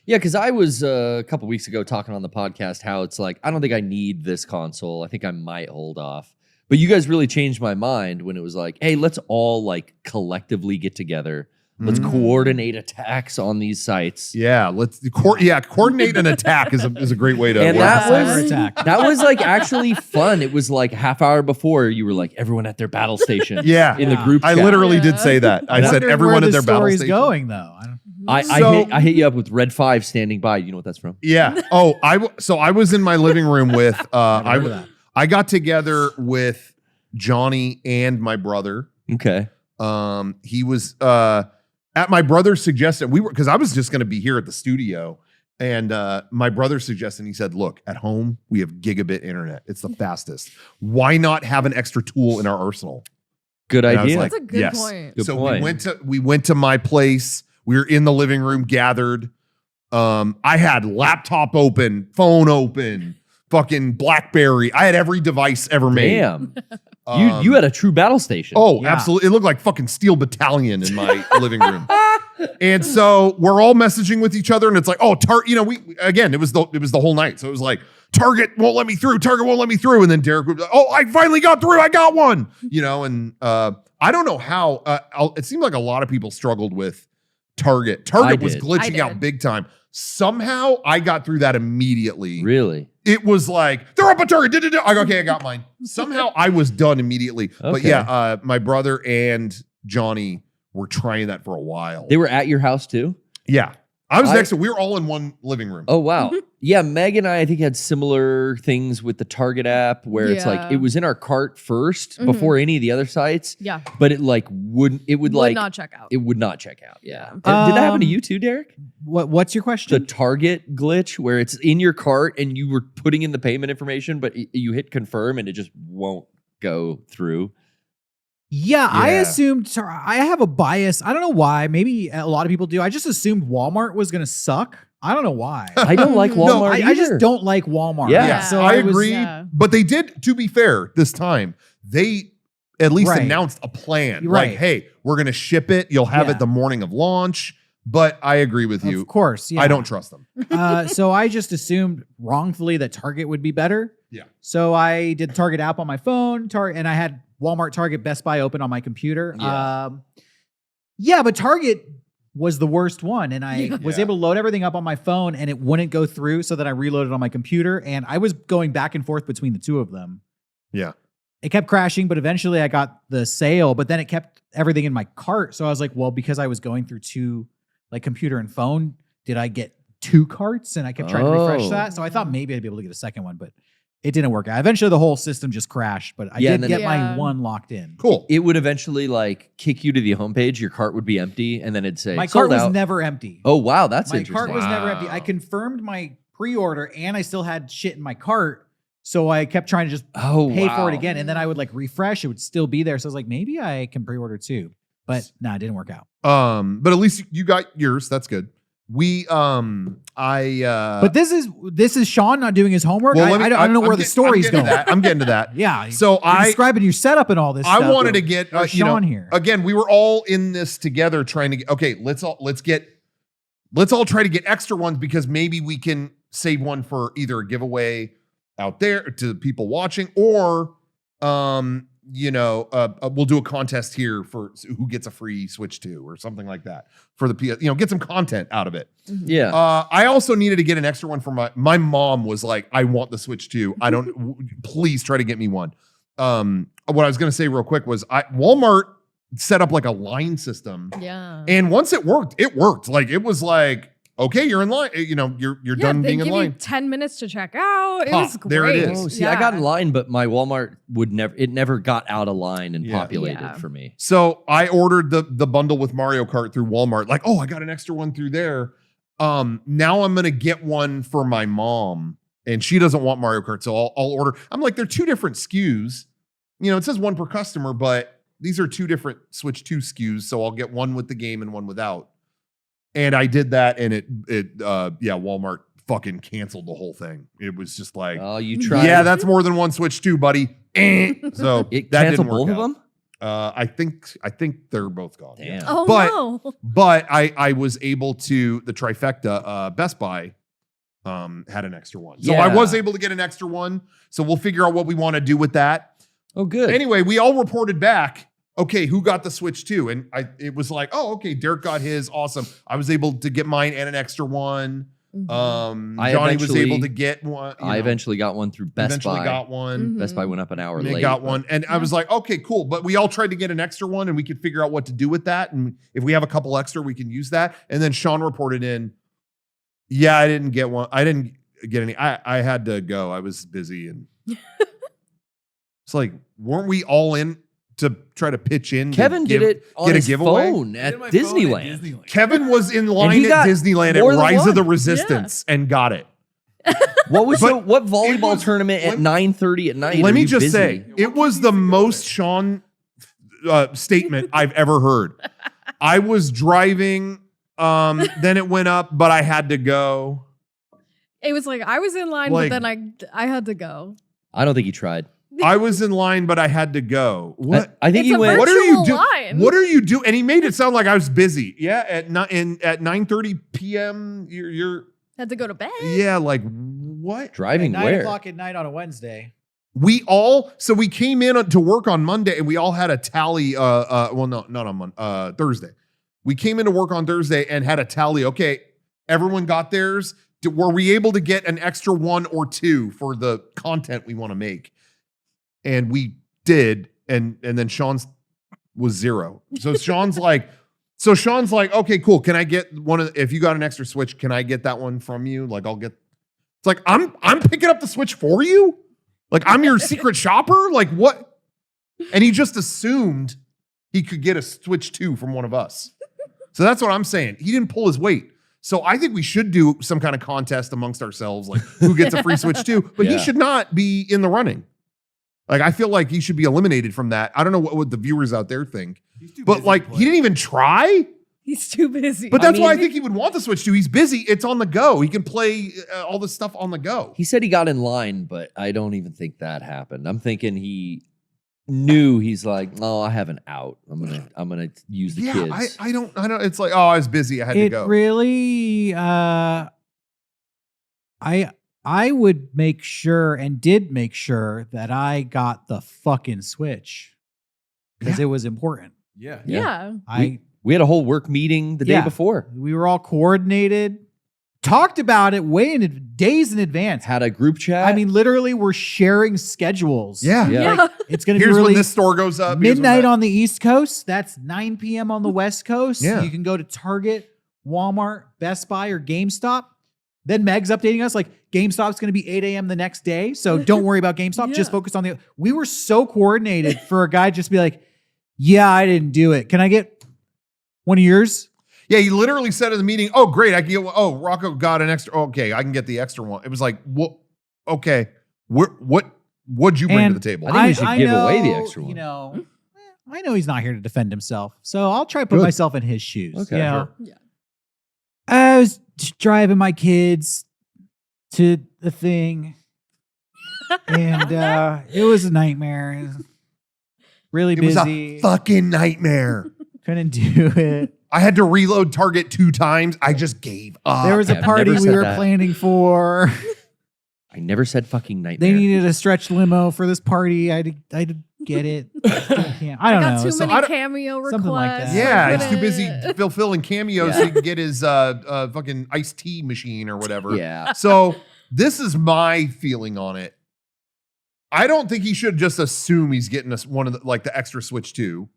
Yeah, because I was a couple weeks ago talking on the podcast how it's like, I don't think I need this console. I think I might hold off. But you guys really changed my mind when it was like, hey, let's all collectively get together. Let's coordinate attacks on these sites. Yeah, coordinate an attack is a great way to. And that was like actually fun. It was like half hour before you were like everyone at their battle station. Yeah, in the group chat. I literally did say that. I said everyone at their battle station. Going though. I hit you up with Red 5 standing by. You know what that's from? Yeah. Oh, I was in my living room with I got together with Johnny and my brother. Okay. He was at my brother's suggestion. Because I was just going to be here at the studio, and my brother suggested. He said, "Look, at home we have gigabit internet. It's the fastest. Why not have an extra tool in our arsenal?" Good idea. That's a good point. Good so point. we went to my place. We were in the living room gathered. I had laptop open, phone open, fucking BlackBerry. I had every device ever made. Damn. You had a true battle station. Oh, yeah. Absolutely. It looked like fucking Steel Battalion in my living room. And so we're all messaging with each other, and it's like, oh, it was the whole night. So it was like, Target won't let me through. Target won't let me through. And then Derrick would be like, oh, I finally got through. I got one. And I don't know how. It seemed like a lot of people struggled with Target. Target was glitching out big time. Somehow I got through that immediately. Really? It was like, they're up a Target. I go, okay, I got mine. Somehow I was done immediately. Okay. But yeah, my brother and Johnny were trying that for a while. They were at your house too? Yeah. I was next to, we were all in one living room. Oh, wow. Yeah, Meg and I think, had similar things with the Target app where it's like Yeah. it was in our cart first before any of the other sites. Yeah. But it like would like not check out. it would not check out. Yeah. Did that happen to you too, Derek? What's your The question? Target glitch where it's in your cart and you were putting in the payment information, but you hit confirm and it just won't go through. Yeah, I Yeah. assumed. I have a bias. I don't know why. Maybe a lot of people do. I just assumed Walmart was going to suck. I don't know why. I don't like No, Walmart I just either. don't like Walmart. Yeah. So I was- agree. yeah. But they did, to be fair, this time, they at least Right. announced a plan. Right. Like, hey, we're going to ship it. You'll have Yeah. it the morning of launch. But I agree with you. Of course. Yeah. I don't trust them. So I just assumed wrongfully that Target would be better. Yeah. So I did Target app on my phone, and I had Walmart, Target, Best Buy open on my computer. Yeah. But Target was the worst one, and I was Yeah. able to load everything up on my phone, and it wouldn't go through. So then I reloaded on my computer, and I was going back and forth between the two of them. Yeah. It kept crashing, but eventually I got the sale. But then it kept everything in my cart. So I was like, well, because I was going through two, like computer and phone, did I get two carts? And I kept trying to refresh Oh. that. So I thought maybe I'd be able to get a second one, but it didn't work out. Eventually the whole system just crashed, but I Yeah, did and then get it- my Yeah. one locked in. Cool. It would eventually like kick you to the homepage. Your cart would be empty, and then it'd say My sold cart was out. never empty. Oh wow, that's my interesting. cart was never empty. I Wow. confirmed my pre-order and I still had shit in my cart. So I kept trying to just Oh, pay for it wow. again. And then I would like refresh. It would still be there. So I was like, maybe I can pre-order too. But no, it didn't work out. But at least you got yours. That's good. We But this is Sean not doing his homework. well, I, let me- I don't know I'm where the getting- story's I'm getting going. to that. I'm getting to that. Yeah. So you're describing your setup and all this I stuff. wanted to get There's you know, Sean here. again. We were all in this together, trying to get. Okay, let's all try to get extra ones because maybe we can save one for either a giveaway out there to people watching, or we'll do a contest here for who gets a free Switch 2 or something like that for the PS. Get some content out of it. Yeah. I also needed to get an extra one for my mom was like, I want the Switch 2. I don't, please try to get me one. What I was going to say real quick was Walmart set up like a line system. Yeah. And once it worked. Like, it was like, okay, you're in line. You're done they being in give line. you 10 minutes to check out. It Ha, was great. there it is. Oh, see, I got in line, but my Walmart never got out of line and Yeah. populated Yeah. for me. So I ordered the bundle with Mario Kart through Walmart. Like, oh, I got an extra one through there. Now I'm going to get one for my mom and she doesn't want Mario Kart. So I'll order. I'm like, they're two different SKUs. It says one per customer, but these are two different Switch 2 SKUs. So I'll get one with the game and one without. And I did that, and Walmart fucking canceled the whole thing. It was just like, Oh, you tried. yeah, that's more than one Switch 2, buddy. So It that canceled didn't work both of out. them. I think they're both gone. Damn. Oh, But- no. But I was able to the trifecta. Best Buy had an extra one, so I Yeah. was able to get an extra one. So we'll figure out what we want to do with that. Oh, good. Anyway, we all reported back. Okay, who got the Switch 2? And it was like, oh, okay, Derrick got his. Awesome. I was able to get mine and an extra one. I Johnny was eventually- able to get one. I eventually got one through Best eventually Buy. got one. Best Buy went up an hour And late. they got but- one. And I was like, okay, cool. But we all tried to get an extra one and we could figure out what to do with that. And if we have a couple extra, we can use that. And then Sean reported in, yeah, I didn't get one. I didn't get any. I had to go. I was busy. And it's like, weren't we all in to try to pitch in? to Kevin did give- it on get a his giveaway? phone at Did my phone Disneyland. Kevin was in line he at got Disneyland at more than Rise of the one. Resistance and got it. What was But what volleyball was- tournament at let- 9:30 at night? Let Are me you just busy? say, it was the most Sean statement I've ever heard. I was driving, then it went up, but I had to go. It was like I was in line, Like- but then I had to go. I don't think he tried. I was in line, but I had to go. What? I think It's he a went. What are you virtual doing? line. What are you doing? And he made it sound like I was busy. Yeah, at 9:30 p.m. You're Had to go to bed. yeah, like what? Driving At 9 where? o'clock at night on a Wednesday. We came in to work on Monday and we all had a tally. Well, no, not on Monday, Thursday. We came into work on Thursday and had a tally. Okay, everyone got theirs. Were we able to get an extra one or two for the content we want to make? And we did. And then Sean's was 0. So Sean's like, okay, cool. Can I get one if you got an extra Switch, can I get that one from you? Like I'll get It's like, I'm picking up the Switch for you? Like, I'm your secret shopper? Like, what? And he just assumed he could get a Switch 2 from one of us. So that's what I'm saying. He didn't pull his weight. So I think we should do some kind of contest amongst ourselves, like who gets a free Switch 2. But he should not be in the running. Like, I feel like he should be eliminated from that. I don't know what the viewers out there think. But like, he didn't even try. He's too busy. But that's why I think he would want the Switch 2. He's busy. It's on the go. He can play all this stuff on the go. He said he got in line, but I don't even think that happened. I'm thinking he knew. He's like, oh, I have an out. I'm gonna use the kids. I don't. It's like, oh, I was busy. I had to go. It really. I would make sure and did make sure that I got the fucking Switch because it was important. Yeah. We had a whole work meeting the day before. We were all coordinated, talked about it days in advance. Had a group chat. I mean, literally, we're sharing schedules. Yeah. Like, it's going to be Here's really when this store goes up. midnight on the East Coast. That's 9 p.m. on the West Coast. Yeah. You can go to Target, Walmart, Best Buy, or GameStop. Then Meg's updating us like GameStop's going to be 8 a.m. the next day. So don't worry about GameStop. Just focus on we were so coordinated for a guy just to be like, yeah, I didn't do it. Can I get one of yours? Yeah, he literally said in the meeting, oh, great. I can get one. Oh, Rocco got an extra. Okay, I can get the extra one. It was like, what? Okay. What'd you bring to the table? I think we should give away the extra one. You know, I know he's not here to defend himself. So I'll try to put myself in his shoes. Okay. You know? Yeah. I was driving my kids to the thing, and it was a nightmare. Really busy. It was a fucking nightmare. Couldn't do it. I had to reload Target 2 times. I just gave up. There was a I've party never we said were that. planning for. I never said fucking nightmare. They needed a stretch limo for this party. I had to get it. I don't know. Too So many cameo requests. something like that. Yeah, he's Couldn't- too busy fulfilling cameos so he can get his fucking iced tea machine or whatever. Yeah. So this is my feeling on it. I don't think he should just assume he's getting us one of the extra Switch 2.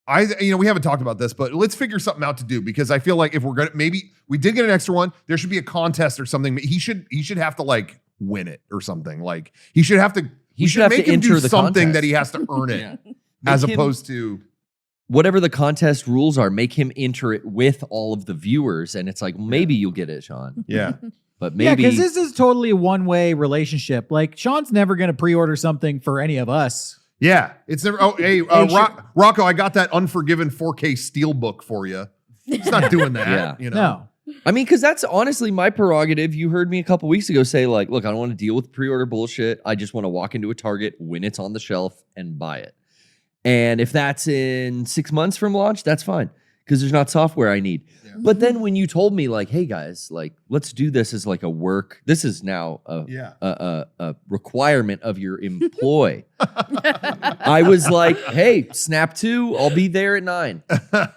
We haven't talked about this, but let's figure something out to do because I feel like if we're gonna maybe we did get an extra one, there should be a contest or something. He should have to like win it or something. Like he should have to. He should have make to him do enter the something contest. that he has to earn it, as opposed to whatever the contest rules are. Make him enter it with all of the viewers, and it's like maybe you'll get it, Sean. yeah. But yeah, maybe because this is totally a one-way relationship. Like Sean's never going to pre-order something for any of us. Yeah, it's never. Oh, hey, Rocco, I got that Unforgiven 4K Steelbook for you. He's not doing that. Yeah. You know. No. I mean, because that's honestly my prerogative. You heard me a couple weeks ago say, like, look, I don't want to deal with pre-order bullshit. I just want to walk into a Target when it's on the shelf and buy it. And if that's in 6 months from launch, that's fine because there's not software I need. Yeah. But then when you told me, like, hey guys, like, let's do this as like a work. This is now a requirement of your employ. I was like, hey, Snap 2, I'll be there at 9.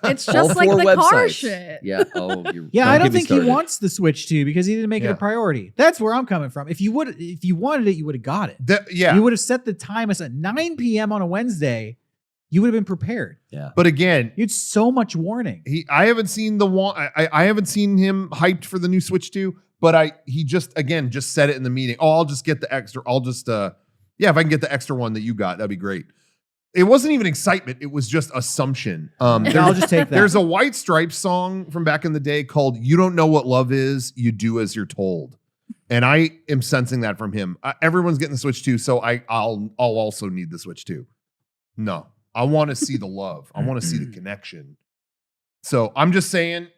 It's just like the car websites. shit. Yeah. Yeah, I don't think he wants the Switch 2 because he didn't make it a priority. That's where I'm coming from. If you wanted it, you would have got it. You would have set the time as at 9 p.m. on a Wednesday. You would have been prepared. Yeah. But again, you had so much warning. I haven't seen I haven't seen him hyped for the new Switch 2, but he just said it in the meeting. Oh, I'll just get the extra. I'll just if I can get the extra one that you got, that'd be great. It wasn't even excitement. It was just assumption. I'll just take that. There's a White Stripes song from back in the day called "You Don't Know What Love Is, You Do As You're Told," and I am sensing that from him. Everyone's getting the Switch 2, so I'll also need the Switch 2. No. I want to see the love. I want to see the connection. So I'm just saying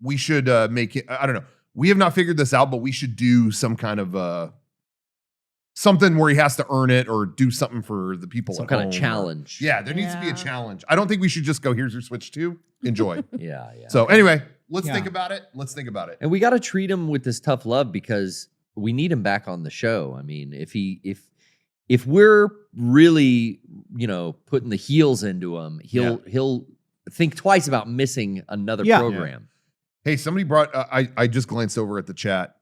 we should make it. I don't know. We have not figured this out, but we should do some kind of something where he has to earn it or do something for the people. Some kind of challenge. Yeah, there needs to be a challenge. I don't think we should just go, here's your Switch 2. Enjoy. Yeah. So anyway, let's think about it. And we got to treat him with this tough love because we need him back on the show. I mean, if we're really, putting the heels into him, he'll think twice about missing another program. Yeah. Hey, somebody brought. I just glanced over at the chat.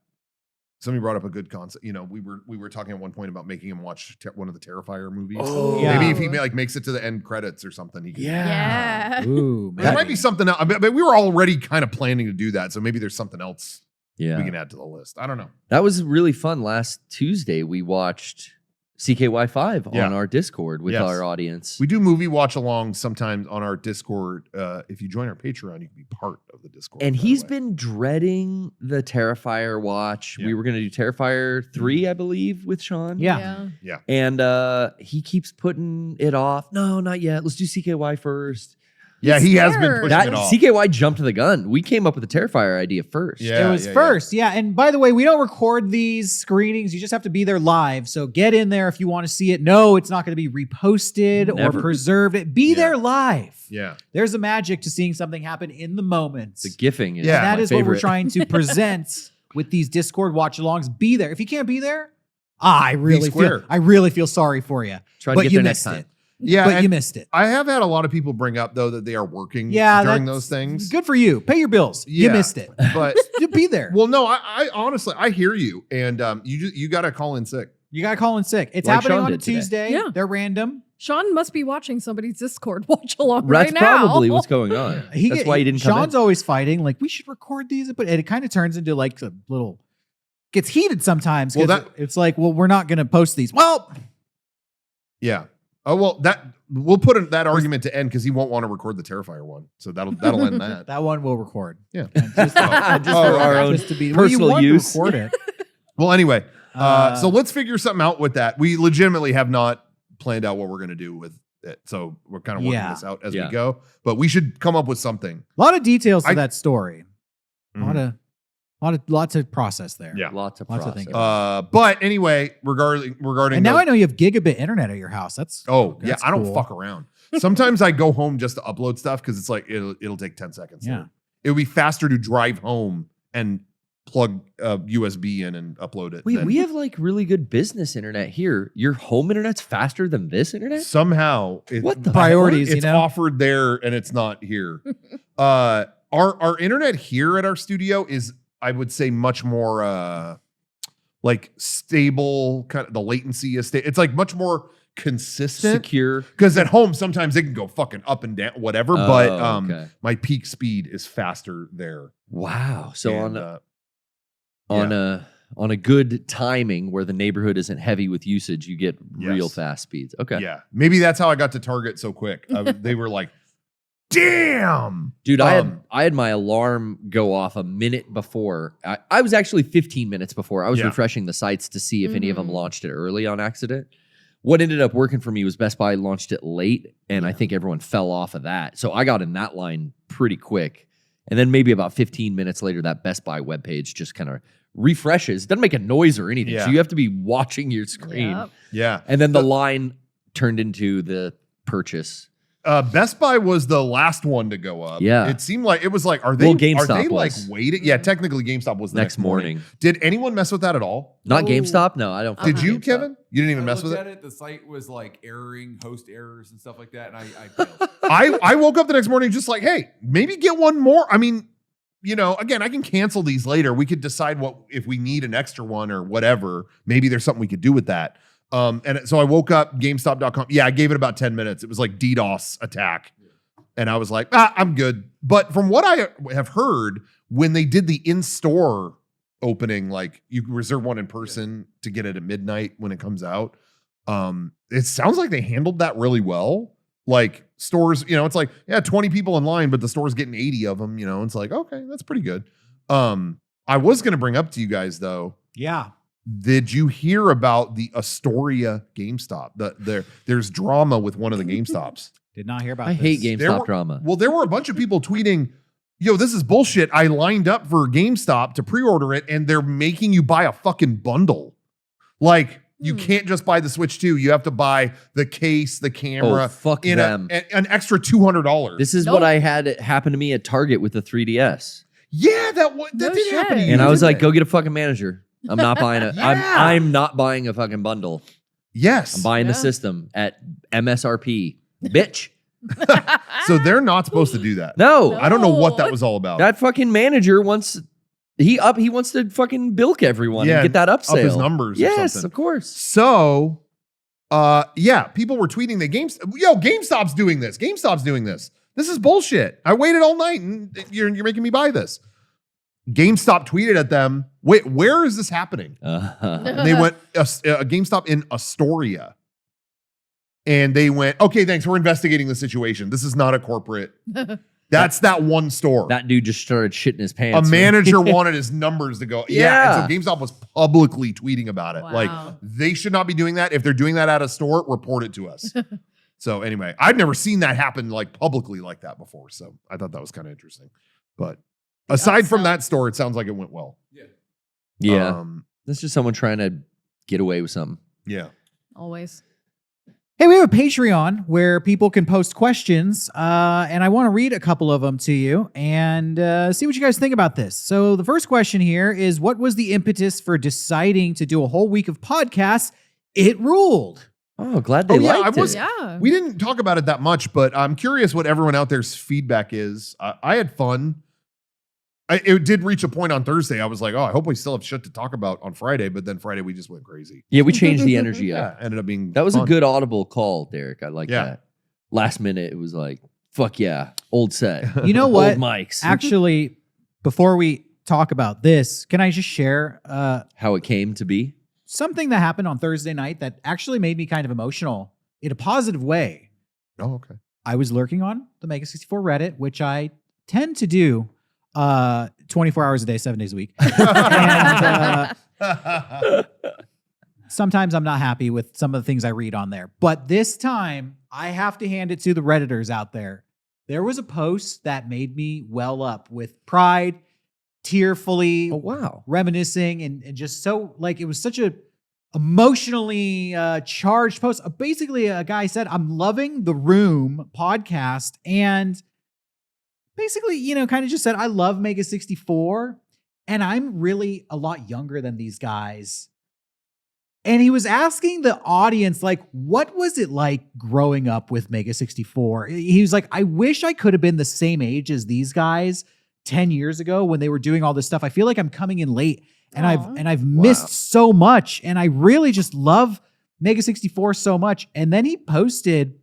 Somebody brought up a good concept. We were talking at one point about making him watch one of the Terrifier movies. Oh, yeah. Maybe if he makes it to the end credits or something, he could. Yeah. Ooh, man. That might be something else. But we were already kind of planning to do that, so maybe there's something else Yeah. we can add to the list. I don't know. That was really fun. Last Tuesday, we watched CKY5 Yeah. on our Discord with Yes. our audience. We do movie watch along sometimes on our Discord. If you join our Patreon, you can be part of the Discord. And by the he's way. been dreading the Terrifier watch. Yeah. We were going to do Terrifier 3, I believe, with Sean. Yeah. And he keeps putting it off. No, not yet. Let's do CKY first. Yeah, he has been scared. pushing That it off. CKY jumped the gun. We came up with the Terrifier idea first. Yeah, It was first. Yeah. And by the way, we don't record these screenings. You just have to be there live. So get in there if you want to see it. No, it's not going to be reposted Never. or preserved. Be Yeah. there live. Yeah. There's a magic to seeing something happen in the moment. The gifting is Yeah. And that my is what we're favorite. trying to present with these Discord watch-alongs. Be there. If you can't be there, I really feel sorry for you. Try to But get you there next missed time. it. Yeah. But and you missed it. I have had a lot of people bring up, though, that they are working Yeah, during that's those things. Good for you. Pay your bills. You Yeah. missed it. But, You be there. well, no, I honestly, I hear you. And you got to call in sick. You got to call in sick. It's Like happening Sean on a did today. Tuesday. Yeah. They're random. Sean must be watching somebody's Discord watch along That's right now. probably what's going on. That's why he didn't come Sean's in. always fighting. Like, we should record these, but it kind of turns into like a little, gets heated sometimes. Well, 'Cause it's like, well, we're not going to post these. Well, Yeah. Oh, well, we'll put that argument to end because he won't want to record the Terrifier one. So that'll end that. that one we'll record. Yeah. And just, Just Oh, for our okay. own just to be personal well, you want use. to record it. Well, anyway, Uh, so let's figure something out with that. We legitimately have not planned out what we're going to do with it. So we're kind of working Yeah. this out as Yeah. we go. But we should come up with something. A lot of details to I- that story. Mhm. Lots of process there. Yeah. Lots of Lots to process. think about. But anyway, regarding And now the- I know you have gigabit internet at your house. That's yeah, I don't cool. fuck around. Sometimes I go home just to upload stuff because it's like it'll take 10 seconds. Yeah. It would be faster to drive home and plug a USB in and upload it. Wait, than- we have like really good business internet here. Your home internet's faster than this internet? somehow What the Priorities, it's you know? offered there and it's not here. Our internet here at our studio is, I would say, much more like stable. Kind of the latency is it's like much more consistent. Secure. Because at home sometimes it can go fucking up and down, whatever. But Oh, okay. my peak speed is faster there. Wow. So And, on a good timing where the neighborhood isn't heavy with usage, you get real Yes. fast speeds. Okay. yeah, maybe that's how I got to Target so quick. They were like, "Damn, Dude, I had my alarm go off a minute before. I was actually 15 minutes before. I was Yeah. refreshing the sites to see if any of them Mhm. launched it early on accident. What ended up working for me was Best Buy launched it late, and I think everyone fell off of that. So I got in that line pretty quick. And then maybe about 15 minutes later, that Best Buy webpage just kind of refreshes. It doesn't make a noise or anything. Yeah. So you have to be watching your screen. Yep. yeah." And then the line turned into the purchase. Best Buy was the last one to go up. Yeah. It seemed like it was like, are they, Well, are GameStop they like was. waiting? Yeah, technically GameStop was the Next morning. Did anyone mess with that at all? Not Oh. GameStop? No, I don't. Did fuck you, GameStop. Kevin? You didn't even I mess with looked it? at it. The site was like erroring, host errors and stuff like that, and I failed. I woke up the next morning just like, hey, maybe get one more. I mean, you know, again, I can cancel these later. We could decide what if we need an extra one or whatever. Maybe there's something we could do with that. And so I woke up, GameStop.com. Yeah, I gave it about 10 minutes. It was like DDoS attack. And I was like, I'm good. But from what I have heard, when they did the in-store opening, like you can reserve one in person to get it at midnight when it comes out. It sounds like they handled that really well. Like stores, you know, it's like, yeah, 20 people in line, but the store's getting 80 of them, you know, it's like, okay, that's pretty good. I was going to bring up to you guys though. Yeah. Did you hear about the Astoria GameStop? There's drama with one of the GameStops. Did not hear about I this. hate There GameStop were- drama. Well, there were a bunch of people tweeting, yo, this is bullshit. I lined up for GameStop to pre-order it, and they're making you buy a fucking bundle. Like, you can't just buy the Switch 2. You have to buy the case, the camera, Oh, fuck in them. an extra $200. This is Nope. what I had happen to me at Target with the 3DS. Yeah, that No did happen to shit. you. And I was didn't like, it? go get a fucking manager. I'm not buying it. Yeah. I'm not buying a fucking bundle. Yes. I'm buying the Yeah. system at MSRP. Bitch. So they're not supposed to do that. No. No. I don't know what that was all about. That fucking manager wants he wants to fucking bilk everyone Yeah, and get that upsale. up his numbers or Yes, something. of course. So, yeah, people were tweeting that GameStop's doing this. GameStop's doing this. This is bullshit. I waited all night and you're making me buy this. GameStop tweeted at them, wait, where is this happening? And they went, a GameStop in Astoria. And they went, okay, thanks. We're investigating the situation. This is not a corporate. That's that one store. That dude just started shitting his pants. A manager wanted his numbers to go. Yeah. And so GameStop was publicly tweeting about it. Wow. Like, they should not be doing that. If they're doing that at a store, report it to us. So anyway, I've never seen that happen like publicly like that before. So I thought that was kind of interesting. But aside from that store, it sounds like it went well. Yeah. That's just someone trying to get away with something. Yeah. Always. Hey, we have a Patreon where people can post questions, and I want to read a couple of them to you and see what you guys think about this. So the first question here is, what was the impetus for deciding to do a whole week of podcasts? It ruled. Oh, glad they liked it. Yeah. We didn't talk about it that much, but I'm curious what everyone out there's feedback is. I had fun. It did reach a point on Thursday. I was like, oh, I hope we still have shit to talk about on Friday. But then Friday, we just went crazy. Yeah, we changed the energy up. Ended up being That was fun. a good audible call, Derrick. I like that. Last minute, it was like, fuck yeah, old set. You know what? Old mics. Actually, before we talk about this, can I just share how it came to be? something that happened on Thursday night that actually made me kind of emotional in a positive way? Oh, okay. I was lurking on the Mega64 Reddit, which I tend to do 24 hours a day, 7 days a week. And, sometimes I'm not happy with some of the things I read on there. But this time, I have to hand it to the Redditors out there. There was a post that made me well up with pride, tearfully reminiscing, and just so, like, it was such a emotionally charged post. Basically, a guy said, I'm loving the Room podcast, and basically, you know, kind of just said, I love Mega64, and I'm really a lot younger than these guys. And he was asking the audience, like, what was it like growing up with Mega64? He was like, I wish I could have been the same age as these guys 10 years ago when they were doing all this stuff. I feel like I'm coming in late, and I've missed so much, and I really just love Mega64 so much. And then he posted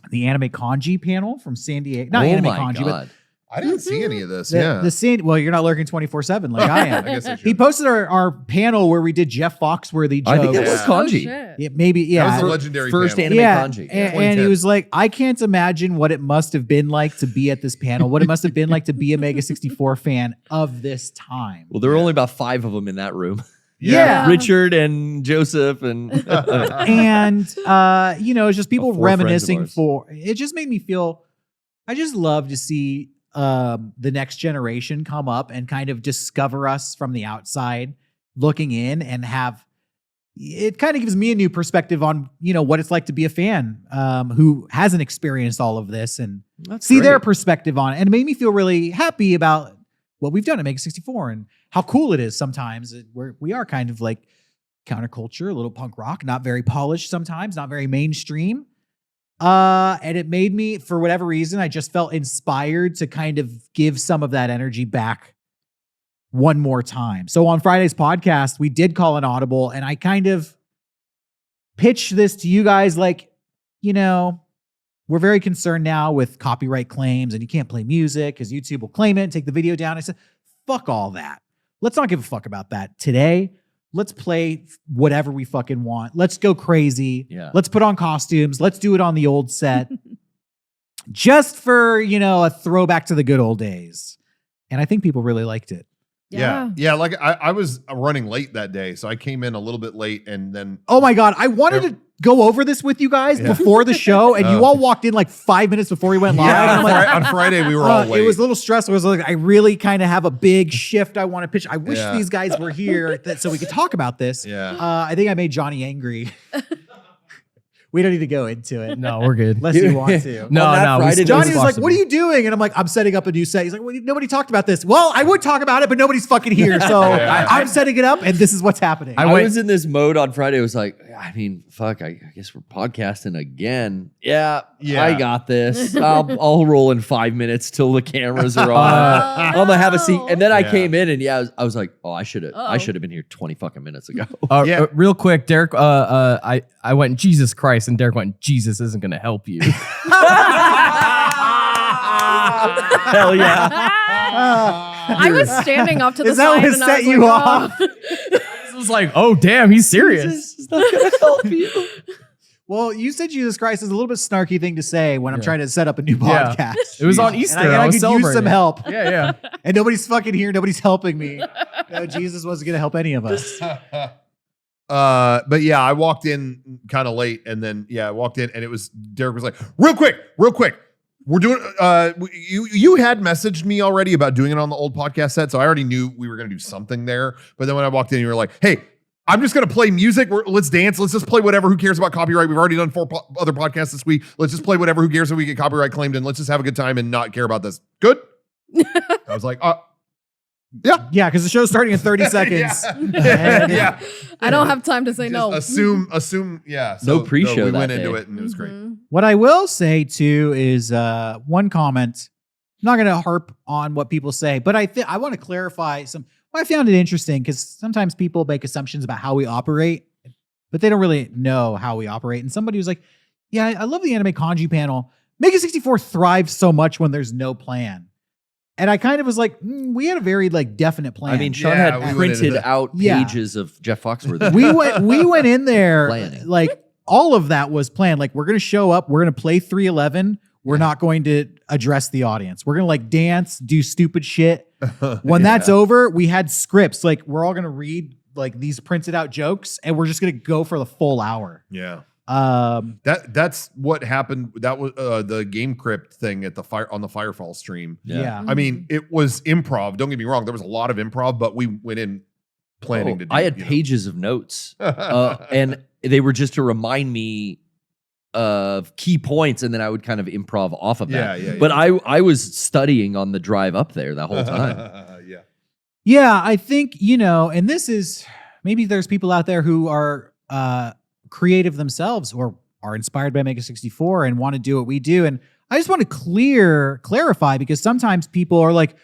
the anime kanji panel from San Diego. Not anime kanji, but I didn't see any of this. Well, you're not lurking 24/7 like I am. I guess I should. He posted our panel where we did Jeff Foxworthy jokes. I think that was kanji. Yeah, That was a legendary first panel. anime kanji. And he was like, I can't imagine what it must have been like to be at this panel, what it must have been like to be a Mega64 fan of this time. Well, there were only about 5 of them in that room. Yeah. Richard and Joseph and and you know, it's just people 4 friends of reminiscing ours. for it. Just made me feel, I just love to see the next generation come up and kind of discover us from the outside looking in, and have it kind of gives me a new perspective on, you know, what it's like to be a fan who hasn't experienced all of this, and see their perspective on it. And it made me feel really happy about what we've done at Mega64 and how cool it is sometimes. We are kind of like counterculture, a little punk rock, not very polished sometimes, not very mainstream. And it made me, for whatever reason, I just felt inspired to kind of give some of that energy back one more time. So on Friday's podcast, we did call an audible, and I kind of pitched this to you guys like, you know, we're very concerned now with copyright claims, and you can't play music because YouTube will claim it and take the video down. I said, fuck all that. Let's not give a fuck about that today. Let's play whatever we fucking want. Let's go crazy. Yeah. Let's put on costumes. Let's do it on the old set. Just for, you know, a throwback to the good old days. And I think people really liked it. Yeah. Like I was running late that day, so I came in a little bit late, and then Oh my God. I wanted to go over this with you guys before the show, and you all walked in like 5 minutes before we went live. Yeah, And I'm like, on Friday we were all late. It was a little stressful. It was like, I really kind of have a big shift I want to pitch. I wish these guys were here so we could talk about this. Yeah. I think I made Johnny angry. We don't need to go into it. No, we're good. Unless you want to. No. Johnny was like, what are you doing? And I'm like, I'm setting up a new set. He's like, well, nobody talked about this. Well, I would talk about it, but nobody's fucking here. So I'm setting it up, and this is what's happening. I was in this mode on Friday. It was like, I mean, fuck, I guess we're podcasting again. Yeah, I got this. I'll roll in 5 minutes till the cameras are on. I'm gonna have a seat. And then I came in, and I was like, oh, I should have been here 20 fucking minutes ago. Real quick, Derrick, I went, Jesus Christ, and Derrick went, Jesus isn't going to help you. Hell yeah. I was standing off to the Is that side what and I set was you like, off? It was like, oh damn, he's serious. It's not gonna help you. Well, you said Jesus Christ is a little bit snarky thing to say when I'm trying to set up a new Yeah. podcast. It was on And Easter. I I was could use celebrating. some help. Yeah, yeah. And nobody's fucking here. Nobody's helping me. No, Jesus wasn't going to help any of us. But yeah, I walked in kind of late, and then I walked in, and it was Derrick was like, real quick, we're doing. You had messaged me already about doing it on the old podcast set, so I already knew we were going to do something there. But then when I walked in, you were like, hey, I'm just going to play music. Let's dance. Let's just play whatever. Who cares about copyright? We've already done 4 other podcasts this week. Let's just play whatever. Who cares if we get copyright claimed? And let's just have a good time and not care about this. Good. I was like, yeah. Yeah, because the show's starting in 30 seconds. Yeah. I don't have time to say Just no. assume. Yeah. No pre-show we that went into day. it, and it was great. Mhm. What I will say too is one comment. I'm not going to harp on what people say, but I want to clarify some. Well, I found it interesting because sometimes people make assumptions about how we operate, but they don't really know how we operate. And somebody was like, "Yeah, I love the anime kanji panel. Mega64 thrives so much when there's no plan." And I kind of was like, we had a very definite plan. I mean, Sean Yeah, had we went printed into the- out Yeah. pages of Jeff Foxworthy. we went in there Planning. like all of that was planned. Like we're gonna show up, we're gonna play 311. We're not going to address the audience. We're gonna dance, do stupid shit. When that's over, we had scripts. Like we're all gonna read these printed out jokes, and we're just gonna go for the full hour. Yeah. Um, That's what happened. That was the Game Crypt thing at the Firefall stream. yeah. I mean, it was improv. Don't get me wrong. There was a lot of improv, but we went in planning to do I had you know. pages of notes, and they were just to remind me of key points, and then I would kind of improv off of that. Yeah. But I was studying on the drive up there the whole time. Yeah. Yeah, I think, and this is maybe there's people out there who are creative themselves or are inspired by Mega64 and want to do what we do. And I just want to clarify because sometimes people are like,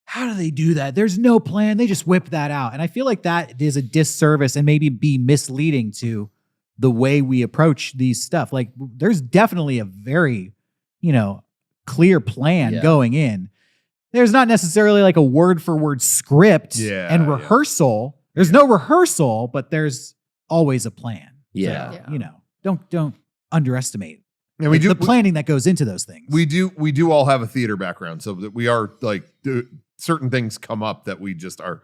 how do they do that? There's no plan. They just whip that out. And I feel like that is a disservice and maybe be misleading to the way we approach these stuff. Like there's definitely a very, clear plan going in. There's not necessarily a word for word script and rehearsal. There's no rehearsal, but there's always a plan. Yeah. So, don't underestimate And we do the planning that goes into those things. We do all have a theater background, so that we are certain things come up that we just are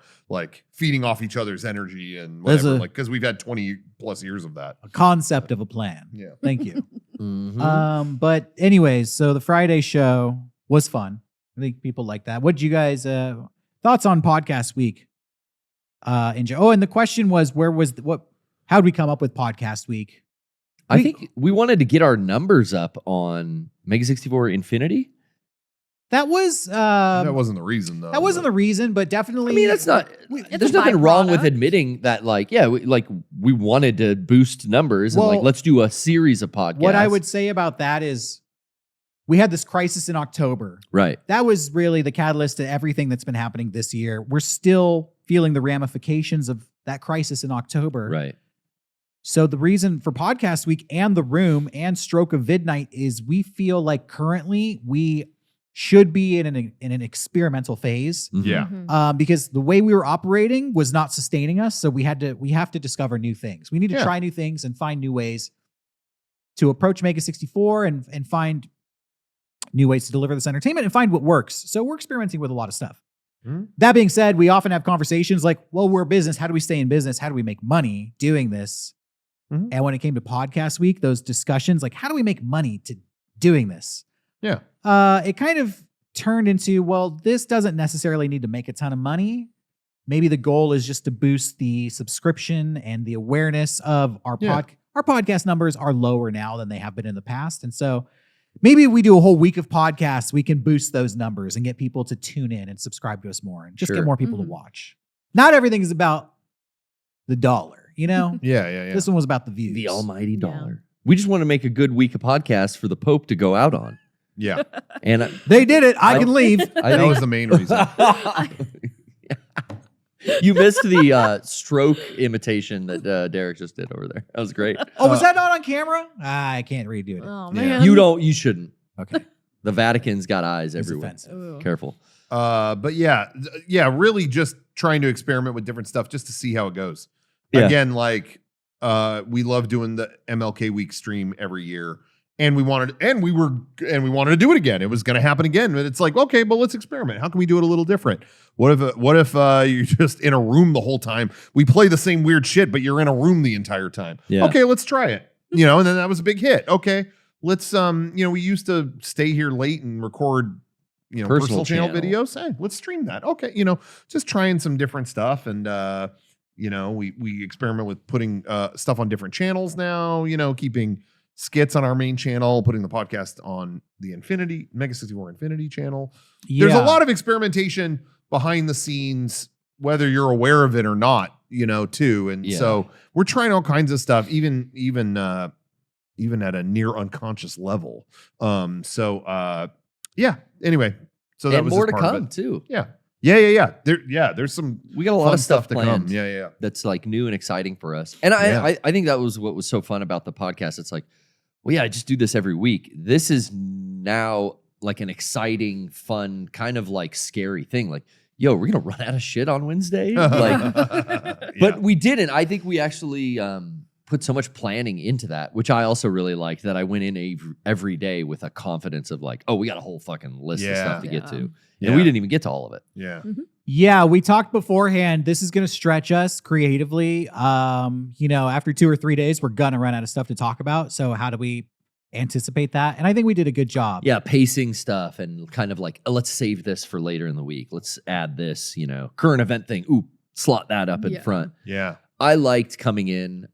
feeding off each other's energy and whatever. Because we've had 20 plus years of that. A concept of a plan. Yeah. Thank you. Mhm. But anyways, so the Friday show was fun. I think people like that. What did you guys thoughts on podcast week? And the question was, how'd we come up with podcast week? I think we wanted to get our numbers up on Mega64 Infinity. That was that wasn't the reason, though. that wasn't the reason, but definitely. I mean, that's not. It's There's a nothing wrong with byproduct. admitting that, we wanted to boost numbers and Well, let's do a series of podcasts. What I would say about that is, we had this crisis in October. right. That was really the catalyst to everything that's been happening this year. We're still feeling the ramifications of that crisis in October. Right. So the reason for Podcast Week and The Room and Stroke of Midnight is we feel like currently we should be in an experimental phase. Mhm. Yeah. Mhm. Because the way we were operating was not sustaining us. So we have to discover new things. We need to try new things and find new ways to approach Mega64 and find new ways to deliver this entertainment and find what works. So we're experimenting with a lot of stuff. Mhm. That being said, we often have conversations like, well, we're a business. How do we stay in business? How do we make money doing this? Mhm. And when it came to Podcast Week, those discussions, how do we make money to doing this? Yeah. It kind of turned into, well, this doesn't necessarily need to make a ton of money. Maybe the goal is just to boost the subscription and the awareness of our our podcast numbers are lower now than they have been in the past. And so maybe if we do a whole week of podcasts, we can boost those numbers and get people to tune in and subscribe to us more and just Sure. get more people Mhm. to watch. Not everything is about the dollar, Yeah. This one was about the views. The almighty Yeah. dollar. We just want to make a good week of podcasts for the Pope to go out on. Yeah. And They did it. I can leave. I That think was the main reason. you missed the stroke imitation that Derrick just did over there. That was great. Oh, was that not on camera? I can't redo it. Oh Yeah. man. You shouldn't. Okay. The Vatican's got eyes It's everywhere. offensive. Ooh. Careful. But yeah, really just trying to experiment with different stuff just to see how it goes. Yeah. Again, like we love doing the MLK week stream every year, and we wanted to do it again. It was going to happen again, but it's like, okay, but let's experiment. How can we do it a little different? What if you're just in a room the whole time? We play the same weird shit, but you're in a room the entire time. Yeah. Okay, let's try it. And then that was a big hit. Okay, let's we used to stay here late and record personal channel videos. Hey, let's stream that. Okay, just trying some different stuff, and we experiment with putting stuff on different channels now. Keeping skits on our main channel, putting the podcast on the Mega64 Infinity channel. There's a lot of experimentation behind the scenes, whether you're aware of it or not, too. And so we're trying all kinds of stuff, even at a near unconscious level. Anyway, so that And was more just to part of come it. too. Yeah. There's some. We got a lot fun of stuff to planned. come. Yeah. That's like new and exciting for us. And I think that was what was so fun about the podcast. It's like, well, yeah, I just do this every week. This is now like an exciting, fun, kind of like scary thing. Like, yo, we're gonna run out of shit on Wednesday. But we didn't. I think we actually put so much planning into that, which I also really liked, that I went in every day with a confidence of like, oh, we got a whole fucking list of stuff to get to. And we didn't even get to all of it. Yeah. Yeah, we talked beforehand. This is going to stretch us creatively. After 2 or 3 days, we're going to run out of stuff to talk about. So how do we anticipate that? And I think we did a good job. Yeah, pacing stuff and kind of like, let's save this for later in the week. Let's add this, current event thing. Ooh, slot that up in front. Yeah. I liked coming in.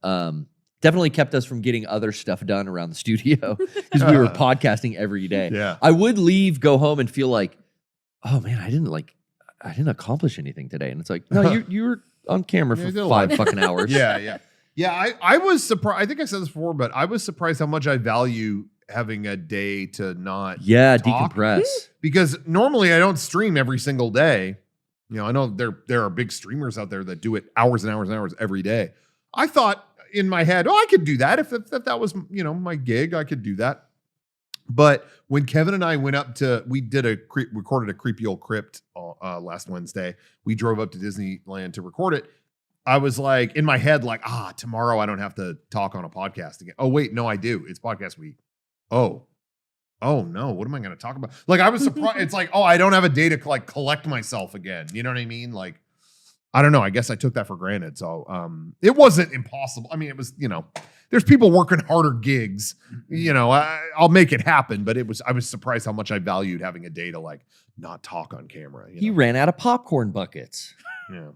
Definitely kept us from getting other stuff done around the studio because we were podcasting every day. Yeah. I would go home and feel like, oh man, I didn't accomplish anything today. And it's like, no, you were on camera for 5 fucking hours. Yeah. I was surprised. I think I said this before, but I was surprised how much I value having a day to not talk. Decompress. Because normally I don't stream every single day. I know there are big streamers out there that do it hours and hours and hours every day. I thought in my head, I could do that if that was my gig. I could do that. But when Kevin and I went up recorded a Creepy Old Crypt last Wednesday. We drove up to Disneyland to record it. I was like, in my head, like, tomorrow I don't have to talk on a podcast again. Oh, wait, no, I do. It's podcast week. Oh no, what am I going to talk about? Like, I was surprised. It's like, I don't have a day to collect myself again. You know what I mean? Like, I don't know. I guess I took that for granted. So it wasn't impossible. I mean, it was, there's people working harder gigs. I'll make it happen. But I was surprised how much I valued having a day to not talk on camera. He ran out of popcorn buckets. Yeah.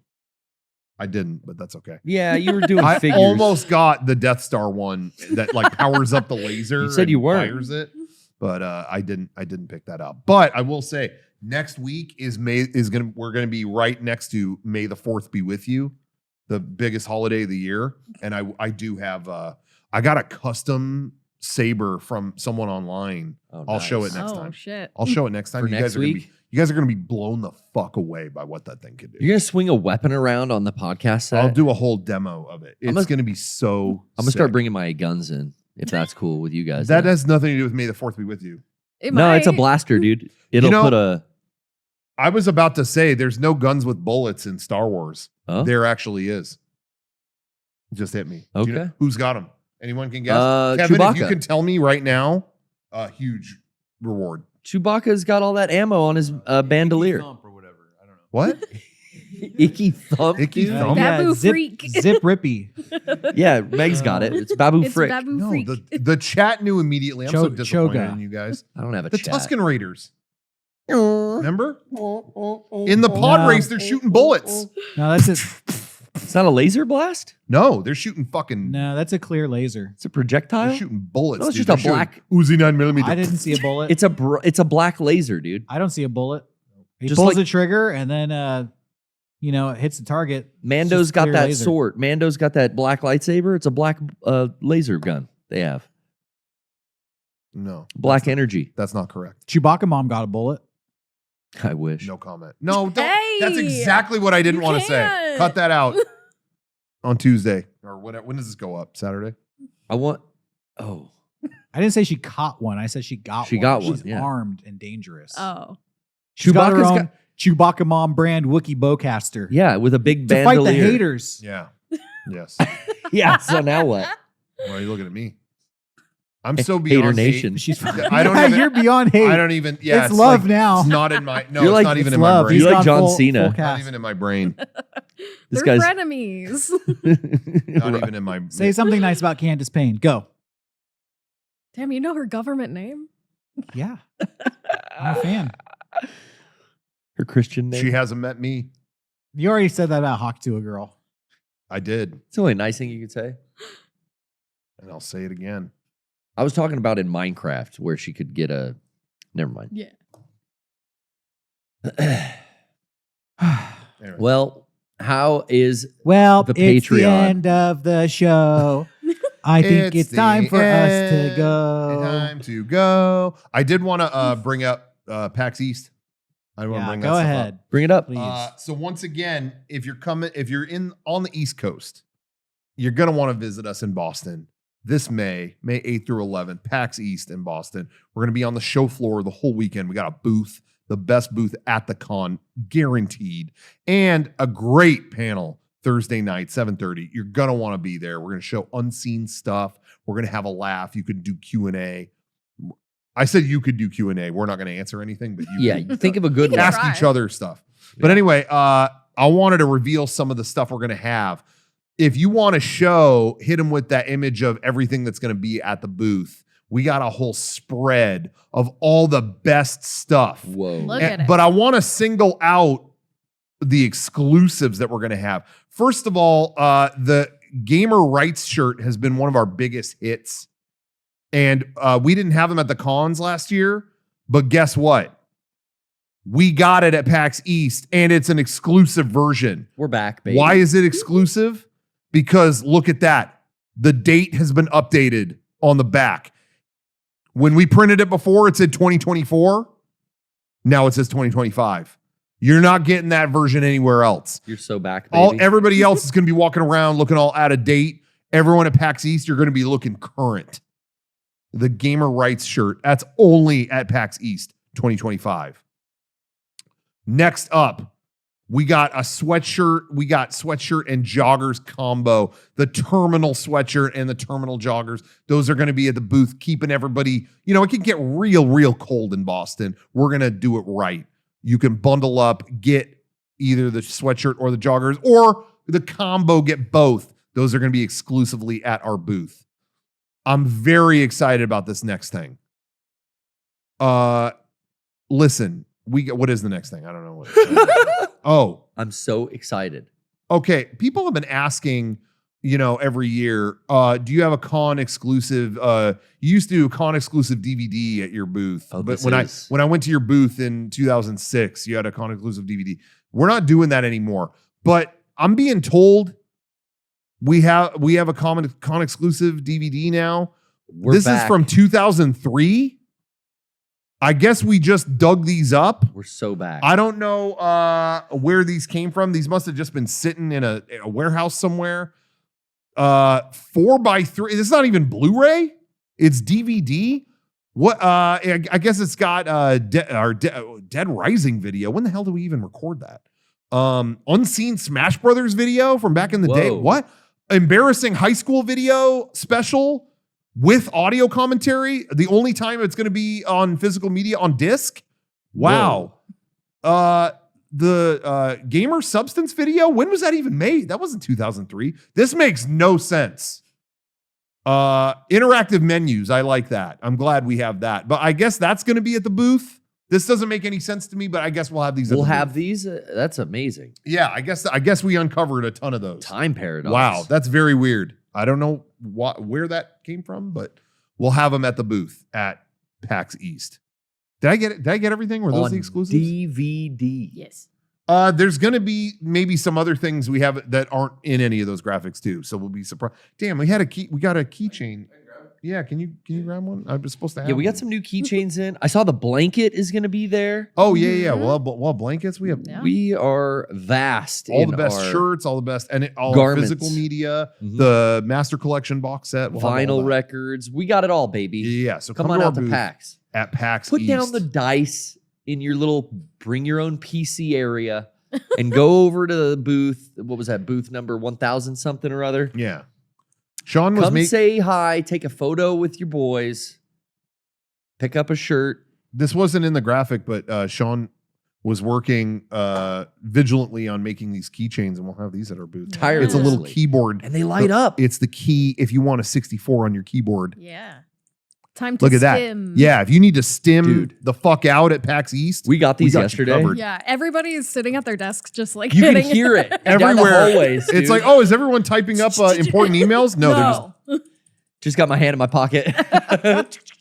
I didn't, but that's okay. Yeah, you were doing I figures. almost got the Death Star one that powers up the laser. You said you weren't. Fires it, but I didn't pick that up. But I will say, next week we're gonna be right next to May the 4th be with you, the biggest holiday of the year, and I do have I got a custom saber from someone online. I'll show it next time. Oh shit! I'll show it next time. For next week? You guys are gonna be blown the fuck away by what that thing can do. You're gonna swing a weapon around on the podcast set? I'll do a whole demo of it. It's gonna be so. I'm gonna start bringing my guns in if that's cool with you guys. That has nothing to do with May the 4th be with you. No, it's a blaster, dude. It'll put a. I was about to say there's no guns with bullets in Star Wars. Oh? There actually is. It just hit me. Do you know Okay. who's got them? Anyone can guess? Kevin, Chewbacca. if you can tell me right now, a huge reward. Chewbacca's got all that ammo on his bandolier. Thump or whatever. I don't know. What? Icky thump. Icky dude. thump? Babu zip, freak. Zip Rippy. Yeah, Meg's got it. It's Babu It's Frick. Babu No, freak. the chat knew immediately. I'm so Choga. disappointed in you guys. I don't have a The chat. Tusken Raiders. Remember? In the pod No. race, they're shooting bullets. No, that's it. It's not a laser blast. No, they're shooting fucking. No, that's a clear laser. It's a projectile. They're shooting bullets. No, it's dude. just a They're black- shooting Uzi 9mm. I didn't see a bullet. It's a black laser, dude. I don't see a bullet. He Just pulls like- the trigger and then it hits the target. Mando's just got clear that laser. sword. Mando's got that black lightsaber. It's a black laser gun. They have No, black energy. that's not correct. Chewbacca mom got a bullet. I wish. No comment. No, don't. Hey! That's exactly what I didn't You want to say. can't. Cut that out. On Tuesday or whatever. When does this go up? Saturday? I want. Oh, I didn't say she caught one. I said she got one. She got one, She's yeah. armed and dangerous. Oh. She's got her Chewbacca's own got- Chewbacca mom brand Wookiee bowcaster. Yeah, with a big To bandolier. fight the haters. Yeah. Yes. Yeah, so now what? Why are you looking at me? I'm so beyond Hater Nation. She's I don't Yeah, even- you're beyond hate. I don't even. Yeah, it's love like, now. It's not in my. No, You're it's like- not even It's in my love. brain. You're like gone John full Cena. Not cast. even in my brain. This They're guy's frenemies. Not even in my. Say something nice about Candace Payne. Go. Damn, you know her government name? Yeah. I'm a fan. her Christian name. She hasn't met me. You already said that about Hawk to a girl. I did, It's the only nice thing you could say. and I'll say it again. I was talking about in Minecraft where she could get a. Never mind. Yeah. Anyway. Well, how is Well, The it's the Patreon. end of the show. I think it's the time for us to end. go. Time to go. I did want to bring up PAX East. I want to Yeah, bring that go stuff ahead. bring it up? Please. So once again, if you're on the East Coast, you're gonna want to visit us in Boston this May 8th through 11th, PAX East in Boston. We're gonna be on the show floor the whole weekend. We got a booth, the best booth at the con, guaranteed, and a great panel Thursday night, 7:30. You're gonna want to be there. We're gonna show unseen stuff. We're gonna have a laugh. You could do Q&A. I said you could do Q&A. We're not gonna answer anything, but you Yeah, could you think of a good You one. can ask try. each other stuff. But anyway, I wanted to reveal some of the stuff we're going to have. If you want to show, hit them with that image of everything that's going to be at the booth. We got a whole spread of all the best stuff. Whoa. Look at it. But I want to single out the exclusives that we're going to have. First of all, the Gamer Rights shirt has been one of our biggest hits. And we didn't have them at the cons last year, but guess what? We got it at PAX East, and it's an exclusive version. We're back, baby. Why is it exclusive? Because look at that. The date has been updated on the back. When we printed it before, it said 2024. Now it says 2025. You're not getting that version anywhere else. You're so back, baby. Everybody else is going to be walking around looking all out of date. Everyone at PAX East, you're going to be looking current. The Gamer Rights shirt, that's only at PAX East 2025. Next up, we got a sweatshirt. We got sweatshirt and joggers combo. The terminal sweatshirt and the terminal joggers. Those are going to be at the booth, keeping everybody, it can get real cold in Boston. We're going to do it right. You can bundle up, get either the sweatshirt or the joggers, or the combo, get both. Those are going to be exclusively at our booth. I'm very excited about this next thing. Listen, what is the next thing? I don't know what. Oh, I'm so excited. okay. People have been asking, every year, do you have a con exclusive? You used to do a con exclusive DVD at your booth, Oh, but this when I went to your booth in 2006, you had a con exclusive DVD. We're not doing that anymore. But I'm being told we have a con exclusive DVD now. We're This back. is from 2003. I guess we just dug these up. We're so back. I don't know where these came from. These must have just been sitting in a warehouse somewhere. 4x3. It's not even Blu-ray. It's DVD. What? I guess it's got Dead Rising video. When the hell did we even record that? Unseen Smash Brothers video from back in the day. Whoa. What? Embarrassing high school video special with audio commentary. The only time it's going to be on physical media on disc. Wow. The Gamer Substance video. When was that even made? That wasn't 2003. This makes no sense. Interactive menus. I like that. I'm glad we have that. But I guess that's going to be at the booth. This doesn't make any sense to me, but I guess we'll have these. We'll at the have booth. these. That's amazing. Yeah, I guess we uncovered a ton of those. Time paradox. Wow, that's very weird. I don't know where that came from, but we'll have them at the booth at PAX East. Did I get it? Did I get everything? Were those on the exclusives? DVD. Yes. There's going to be maybe some other things we have that aren't in any of those graphics too. So we'll be surprised. Damn, we got a keychain. Yeah, can you grab one? I was supposed to have Yeah, we got one. some new keychains in. I saw the blanket is going to be there. Oh, yeah. Well, blankets, we have Yeah. We are vast. all in the best our shirts, all the best, and all garments. physical media, Mhm. the Master Collection box set, we'll have all vinyl that. records. We got it all, baby. Yeah, so Come come on to our out to booth PAX. at PAX Put East. down the dice in your little bring your own PC area and go over to the booth. What was that? Booth number 1000 something or other. Yeah. Sean was Come making. say hi, take a photo with your boys, pick up a shirt. This wasn't in the graphic, but Sean was working vigilantly on making these keychains, and we'll have these at our booth. Tirelessly. It's a little keyboard. And they light up. It's the key if you want a 64 on your keyboard. Yeah. Time to Look at stim. that. Yeah, if you need to stim Dude. the fuck out at PAX East, We got these got you yesterday. covered. Yeah. Everybody is sitting at their desks just like You can hitting hear it down the everywhere. hallways, It's dude. like, oh, is everyone typing up important emails? No, they're just Just got my hand in my pocket.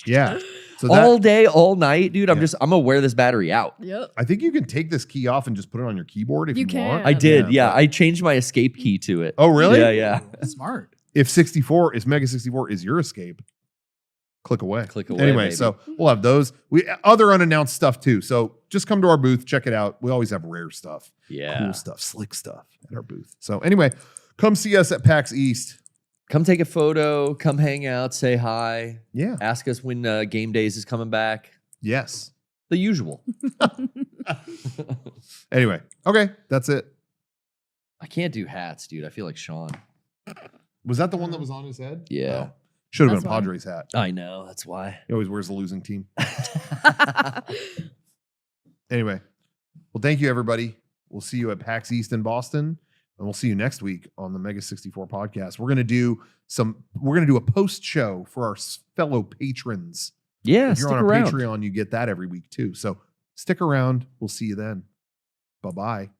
yeah. So that, all day, all night, dude. I'm gonna wear this battery out. Yep. I think you can take this key off and just put it on your keyboard if you, You want. can. I did, yeah. but- I changed my escape key to it. Oh, really? Yeah. Smart. If 64 is Mega 64 is your escape, click away. Click away, Anyway, baby. so we'll have those. We other unannounced stuff too. So just come to our booth, check it out. We always have rare stuff, Yeah. cool stuff, slick stuff at our booth. So anyway, come see us at PAX East. Come take a photo. Come hang out. Say hi. Yeah. Ask us when Game Days is coming back. Yes. The usual. Anyway, okay, that's it. I can't do hats, dude. I feel like Sean. Was that the one that was on his head? Yeah. Should have That's been a fine. Padres hat. I know. That's why. He always wears the losing team. Anyway, well, thank you, everybody. We'll see you at PAX East in Boston, and we'll see you next week on the Mega64 podcast. We're gonna do a post show for our fellow patrons. Yeah, If you're stick on our around. Patreon, you get that every week too. So stick around. We'll see you then. Bye bye.